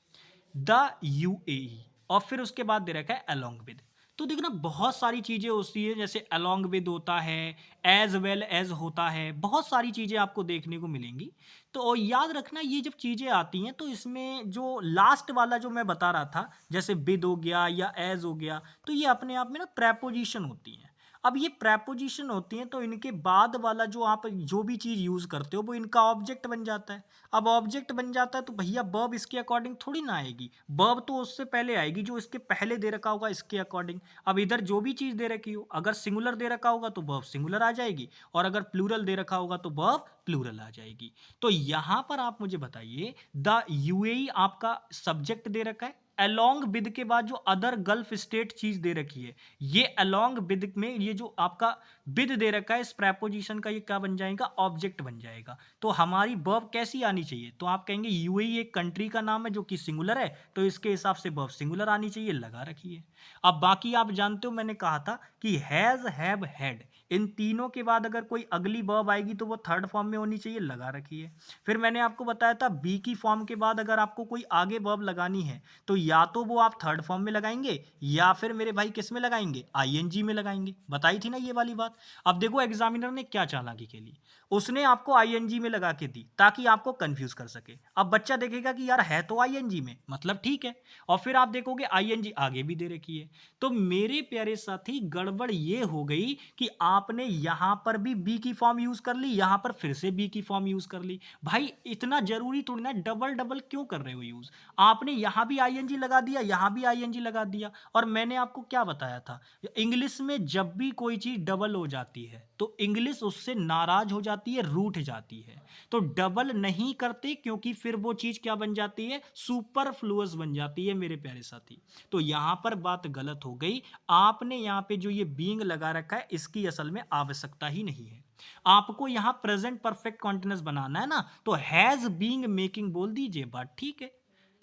द यूएई और फिर उसके बाद दे रखा है अलोंग विद। तो देखना बहुत सारी चीजें होती है, जैसे अलोंग विद होता है, एज वेल एज होता है, बहुत सारी चीजें आपको देखने को मिलेंगी। तो याद रखना ये जब चीजें आती हैं तो इसमें जो लास्ट वाला जो मैं बता रहा था, जैसे विद हो गया या एज हो गया, तो ये अपने आप में ना प्रेपोजिशन होती हैं। अब ये प्रेपोजिशन होती हैं तो इनके बाद वाला जो आप जो भी चीज़ यूज़ करते हो वो इनका ऑब्जेक्ट बन जाता है। अब ऑब्जेक्ट बन जाता है तो भैया वर्ब इसके अकॉर्डिंग थोड़ी ना आएगी, वर्ब तो उससे पहले आएगी जो इसके पहले दे रखा होगा इसके अकॉर्डिंग। अब इधर जो भी चीज़ दे रखी हो, अगर सिंगुलर दे रखा होगा तो वर्ब सिंगुलर आ जाएगी, और अगर प्लूरल दे रखा होगा तो वर्ब प्लूरल आ जाएगी। तो यहां पर आप मुझे बताइए, द यूएई आपका सब्जेक्ट दे रखा है, अलोंग विद के बाद जो अदर गल्फ स्टेट चीज दे रखी है, ये अलोंग विद में ये जो आपका विद दे रखा है इस प्रेपोजिशन का, ये क्या बन जाएगा, ऑब्जेक्ट बन जाएगा। तो हमारी वर्ब कैसी आनी चाहिए, तो आप कहेंगे यूएई एक कंट्री का नाम है जो कि सिंगुलर है, तो इसके हिसाब से वर्ब सिंगुलर आनी चाहिए, लगा रखिए। अब बाकी आप जानते हो मैंने कहा था कि हैज, हैव, हैड, इन तीनों के बाद अगर कोई अगली वर्ब आएगी तो वो थर्ड फॉर्म में होनी चाहिए, लगा रखिए। फिर मैंने आपको बताया था बी की फॉर्म के बाद अगर आपको कोई आगे वर्ब लगानी है तो या तो वो आप थर्ड फॉर्म में लगाएंगे या फिर मेरे भाई किस में लगाएंगे, आईएनजी में लगाएंगे। बताई थी ना ये वाली बात। अब देखो एग्जामिनर ने क्या चालाकी के लिए, उसने आपको आईएनजी में लगा के दी ताकि आपको कंफ्यूज कर सके। अब बच्चा देखेगा कि यार है तो आईएनजी में, मतलब ठीक है, और फिर आप देखोगे आईएनजी आगे भी दे रखी है। तो मेरे प्यारे साथी गड़बड़ ये हो गई कि आपने यहां पर भी बी की फॉर्म यूज कर ली, यहां पर फिर से बी की फॉर्म यूज कर ली। भाई इतना जरूरी थोड़ी ना डबल डबल क्यों कर रहे हो यूज, आपने यहां भी आईएनजी लगा दिया, यहां भी आईएनजी लगा दिया। और मैंने आपको क्या बताया था, इंग्लिश में जब भी कोई चीज डबल हो जाती है तो इंग्लिश उससे नाराज हो जाती है, रूठ जाती है। तो डबल नहीं करते क्योंकि फिर वो चीज क्या बन जाती है, सुपरफ्लुअस बन जाती है मेरे प्यारे साथी। तो यहां पर बात गलत हो गई, आपने यहां पे जो ये बीइंग लगा रखा है इसकी असल में आवश्यकता ही नहीं है। आपको यहां प्रेजेंट परफेक्ट कॉन्टिन्यूअस बनाना है ना, तो हैज बीइंग मेकिंग बोल दीजिए, बात ठीक है।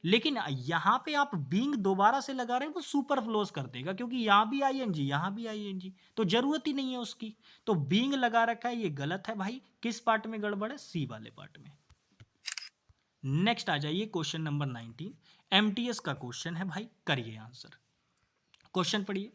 लेकिन यहां पे आप बीइंग दोबारा से लगा रहे हैं वो सुपरफ्लोस कर देगा, क्योंकि यहां भी आईएनजी यहां भी आईएनजी, तो जरूरत ही नहीं है उसकी। तो बीइंग लगा रखा है, ये गलत है भाई। किस पार्ट में गड़बड़ है, सी वाले पार्ट में। नेक्स्ट आ जाइए क्वेश्चन नंबर 19, एमटीएस का क्वेश्चन है भाई, करिए आंसर। क्वेश्चन पढ़िए,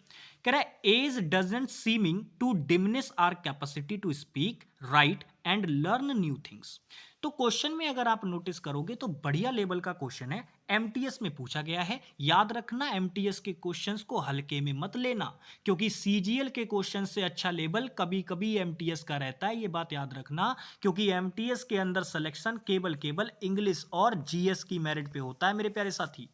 कह रहा है as doesn't seeming to diminish our capacity to speak, right and learn new things. तो क्वेश्चन में अगर आप नोटिस करोगे तो बढ़िया लेवल का क्वेश्चन है, एमटीएस में पूछा गया है। याद रखना एमटीएस के क्वेश्चंस को हल्के में मत लेना, क्योंकि सीजीएल के क्वेश्चन से अच्छा लेवल कभी कभी एमटीएस का रहता है, ये बात याद रखना। क्योंकि एमटीएस के अंदर सिलेक्शन केवल इंग्लिश और जीएस की मेरिट पे होता है मेरे प्यारे साथी।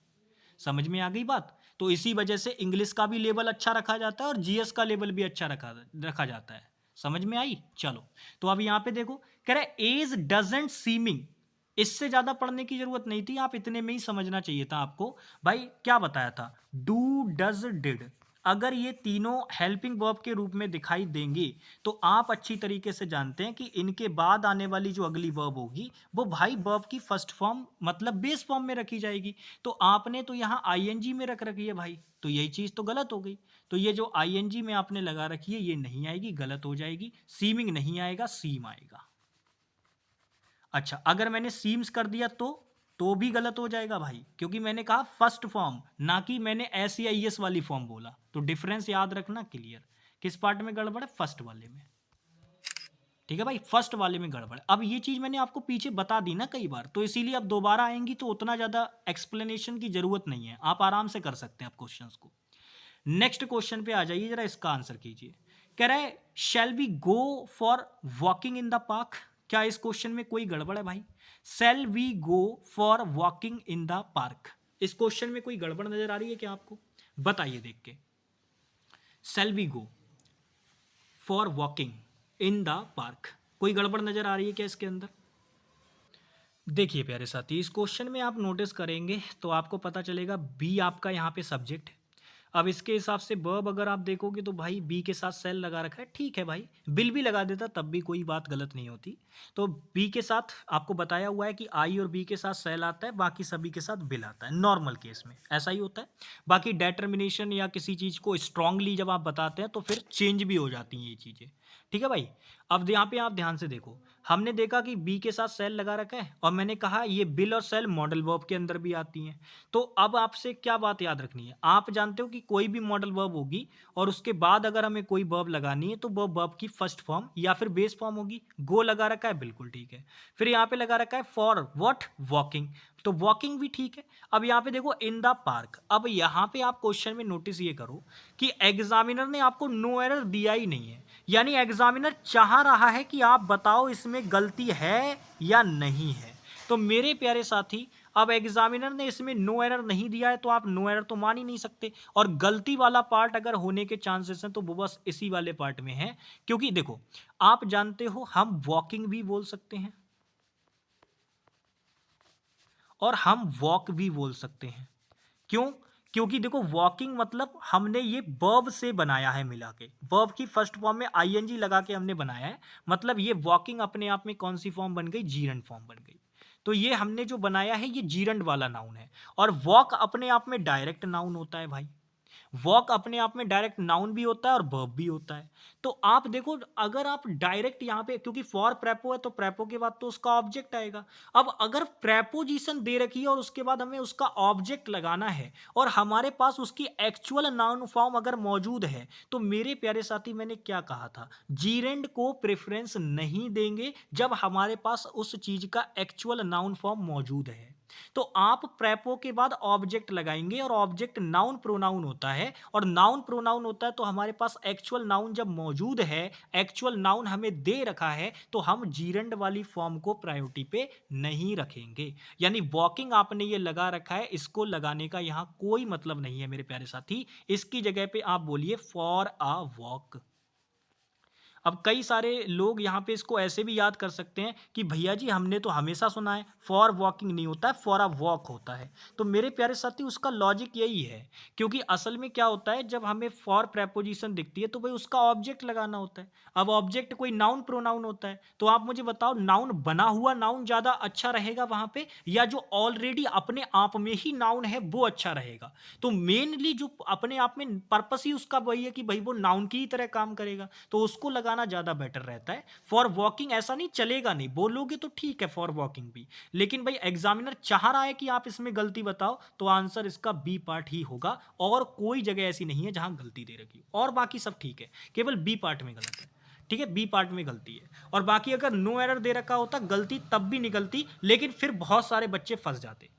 समझ में आ गई बात। तो इसी वजह से इंग्लिश का भी लेवल अच्छा रखा जाता है और जीएस का लेवल भी अच्छा रखा जाता है। समझ में आई, चलो। तो अब यहां पे देखो, कह रहा है एज डजंट सीमिंग, इससे ज्यादा पढ़ने की जरूरत नहीं थी, आप इतने में ही समझना चाहिए था आपको। भाई क्या बताया था, डू, डज, डिड, अगर ये तीनों हेल्पिंग वर्ब के रूप में दिखाई देंगे तो आप अच्छी तरीके से जानते हैं कि इनके बाद आने वाली जो अगली वर्ब होगी वो भाई वर्ब की फर्स्ट फॉर्म मतलब बेस फॉर्म में रखी जाएगी। तो आपने तो यहाँ आईएनजी में रख रखी है भाई, तो यही चीज तो गलत हो गई। तो ये जो आईएनजी में आपने लगा रखी है ये नहीं आएगी, गलत हो जाएगी। सीमिंग नहीं आएगा, सीम आएगा। अच्छा, अगर मैंने सीम्स कर दिया तो भी गलत हो जाएगा भाई, क्योंकि मैंने कहा फर्स्ट फॉर्म, ना कि मैंने एस या ईएस वाली फॉर्म बोला। तो डिफरेंस याद रखना क्लियर। किस पार्ट में गड़बड़ है, फर्स्ट वाले में। ठीक है भाई, फर्स्ट वाले में गड़बड़। अब ये चीज मैंने आपको पीछे बता दी ना कई बार, तो इसीलिए अब दोबारा आएंगी तो उतना ज्यादा एक्सप्लेनेशन की जरूरत नहीं है, आप आराम से कर सकते हैं आप क्वेश्चंस को। नेक्स्ट क्वेश्चन पे आ जाइए, जरा इसका आंसर कीजिए। कह रहा है shall we go for walking in the park, क्या इस क्वेश्चन में कोई गड़बड़ है भाई, shall we go for walking in the park, इस क्वेश्चन में कोई गड़बड़ नजर आ रही है क्या आपको, बताइए देख के। Shall we go for walking in the park, कोई गड़बड़ नजर आ रही है क्या इसके अंदर। देखिए प्यारे साथी, इस क्वेश्चन में आप नोटिस करेंगे तो आपको पता चलेगा बी आपका यहाँ पे सब्जेक्ट है, अब इसके हिसाब से वर्ब अगर आप देखोगे तो भाई बी के साथ सेल लगा रखा है, ठीक है भाई, बिल भी लगा देता तब भी कोई बात गलत नहीं होती। तो बी के साथ आपको बताया हुआ है कि आई और बी के साथ सेल आता है, बाकी सभी के साथ बिल आता है, नॉर्मल केस में ऐसा ही होता है। बाकी डेटर्मिनेशन या किसी चीज़ को स्ट्रांगली जब आप बताते हैं तो फिर चेंज भी हो जाती हैं ये चीज़ें, ठीक है भाई। अब यहाँ पे आप ध्यान से देखो, हमने देखा कि बी के साथ सेल लगा रखा है और मैंने कहा ये बिल और सेल मॉडल वर्ब के अंदर भी आती हैं। तो अब आपसे क्या बात याद रखनी है, आप जानते हो कि कोई भी मॉडल वर्ब होगी और उसके बाद अगर हमें कोई वर्ब लगानी है तो वो वर्ब की फर्स्ट फॉर्म या फिर बेस फॉर्म होगी। गो लगा रखा है, बिल्कुल ठीक है। फिर यहाँ पे लगा रखा है फॉर व्हाट, वॉकिंग, तो वॉकिंग भी ठीक है। अब यहाँ पे देखो इन द पार्क, अब यहाँ पे आप क्वेश्चन में नोटिस ये करो कि एग्जामिनर ने आपको नो एरर दिया ही नहीं है, यानी एग्जामिनर चाह रहा है कि आप बताओ इसमें गलती है या नहीं है। तो मेरे प्यारे साथी, अब एग्जामिनर ने इसमें नो एरर नहीं दिया है तो आप नो एरर तो मान ही नहीं सकते, और गलती वाला पार्ट अगर होने के चांसेस हैं तो वो बस इसी वाले पार्ट में है। क्योंकि देखो आप जानते हो हम वॉकिंग भी बोल सकते हैं और हम वॉक भी बोल सकते हैं। क्यों? क्योंकि देखो वॉकिंग मतलब हमने ये वर्ब से बनाया है, मिला के वर्ब की फर्स्ट फॉर्म में आईएनजी लगा के हमने बनाया है, मतलब ये वॉकिंग अपने आप में कौन सी फॉर्म बन गई, जीरंड फॉर्म बन गई। तो ये हमने जो बनाया है ये जीरंड वाला नाउन है, और वॉक अपने आप में डायरेक्ट नाउन होता है भाई। वॉक अपने आप में डायरेक्ट नाउन भी होता है और वर्ब भी होता है। तो आप देखो अगर आप डायरेक्ट यहाँ पे, क्योंकि फॉर प्रेपो है तो प्रेपो के बाद तो उसका ऑब्जेक्ट आएगा। अब अगर प्रेपोजिशन दे रखी है और उसके बाद हमें उसका ऑब्जेक्ट लगाना है और हमारे पास उसकी एक्चुअल नाउन फॉर्म अगर मौजूद है, तो मेरे प्यारे साथी मैंने क्या कहा था, जीरेंड को प्रेफरेंस नहीं देंगे जब हमारे पास उस चीज का एक्चुअल नाउन फॉर्म मौजूद है। तो आप प्रेपो के बाद ऑब्जेक्ट लगाएंगे और ऑब्जेक्ट नाउन प्रोनाउन होता है, और नाउन प्रोनाउन होता है तो हमारे पास एक्चुअल नाउन जब मौजूद है, एक्चुअल नाउन हमें दे रखा है, तो हम जीरंड वाली फॉर्म को प्रायोरिटी पे नहीं रखेंगे। यानी वॉकिंग आपने ये लगा रखा है, इसको लगाने का यहां कोई मतलब नहीं है मेरे प्यारे साथी। इसकी जगह पे आप बोलिए फॉर अ वॉक। अब कई सारे लोग यहाँ पे इसको ऐसे भी याद कर सकते हैं कि भैया जी हमने तो हमेशा सुना है फॉर वॉकिंग नहीं होता है, फॉर अ वॉक होता है। तो मेरे प्यारे साथी उसका लॉजिक यही है, क्योंकि असल में क्या होता है जब हमें फॉर प्रेपोजिशन दिखती है तो भाई उसका ऑब्जेक्ट लगाना होता है। अब ऑब्जेक्ट कोई नाउन प्रोनाउन होता है, तो आप मुझे बताओ नाउन बना हुआ नाउन ज़्यादा अच्छा रहेगा वहाँ पे, या जो ऑलरेडी अपने आप में ही नाउन है वो अच्छा रहेगा। तो मेनली जो अपने आप में पर्पस ही उसका वही है कि भाई वो नाउन की ही तरह काम करेगा, तो उसको लगाना ज़्यादा बेटर रहता है। फॉर वॉकिंग ऐसा नहीं चलेगा, नहीं बोलोगे तो ठीक है फॉर वॉकिंग भी, लेकिन भाई एग्जामिनर चाह रहा है कि आप इसमें गलती बताओ, तो आंसर इसका बी पार्ट ही होगा, और कोई जगह ऐसी नहीं है जहां गलती दे रखी हो, और बाकी सब ठीक है, केवल बी पार्ट में गलत है। ठीक है, बी पार्ट में गलती है, और बाकी अगर नो एरर दे रखा होता गलती तब भी निकलती, लेकिन फिर बहुत सारे बच्चे फंस जाते।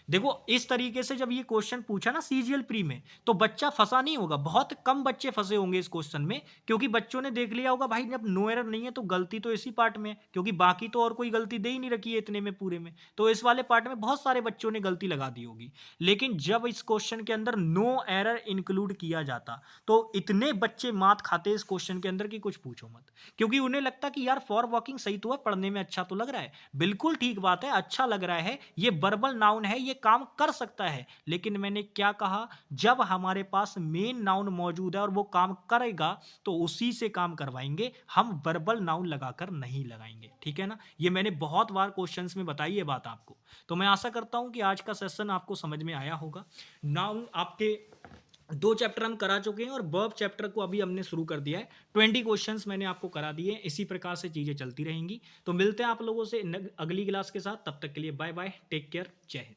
देखो इस तरीके से जब ये क्वेश्चन पूछा ना सीजीएल प्री में, तो बच्चा फंसा नहीं होगा, बहुत कम बच्चे फंसे होंगे इस क्वेश्चन में, क्योंकि बच्चों ने देख लिया होगा भाई जब नो एरर नहीं है तो गलती तो इसी पार्ट में है, क्योंकि बाकी तो और कोई गलती दे ही नहीं रखी है इतने में पूरे में, तो इस वाले पार्ट में बहुत सारे बच्चों ने गलती लगा दी होगी। लेकिन जब इस क्वेश्चन के अंदर नो एरर इंक्लूड किया जाता तो इतने बच्चे मात खाते इस क्वेश्चन के अंदर कि कुछ पूछो मत, क्योंकि उन्हें लगता कि यार फॉर वॉकिंग सही तो है, पढ़ने में अच्छा तो लग रहा है, बिल्कुल ठीक बात है, अच्छा लग रहा है, ये वर्बल नाउन है, ये काम कर सकता है। लेकिन मैंने क्या कहा, जब हमारे पास मेन नाउन मौजूद है और वो काम करेगा तो उसी से काम करवाएंगे, हम वर्बल नाउन लगाकर नहीं लगाएंगे, ठीक है ना। ये मैंने बहुत बार क्वेश्चंस में बताई है बात आपको। तो मैं आशा करता हूं कि आज का सेशन आपको समझ में आया होगा। नाउन आपके 2 चैप्टर हम करा चुके हैं और वर्ब चैप्टर को अभी हमने शुरू कर दिया है। 20 क्वेश्चंस मैंने आपको करा दिए हैं, इसी प्रकार से चीज़ें चलती रहेंगी। तो मिलते हैं आप लोगों से अगली क्लास के साथ, तब तक के लिए बाय बाय, टेक केयर, जय हिंद।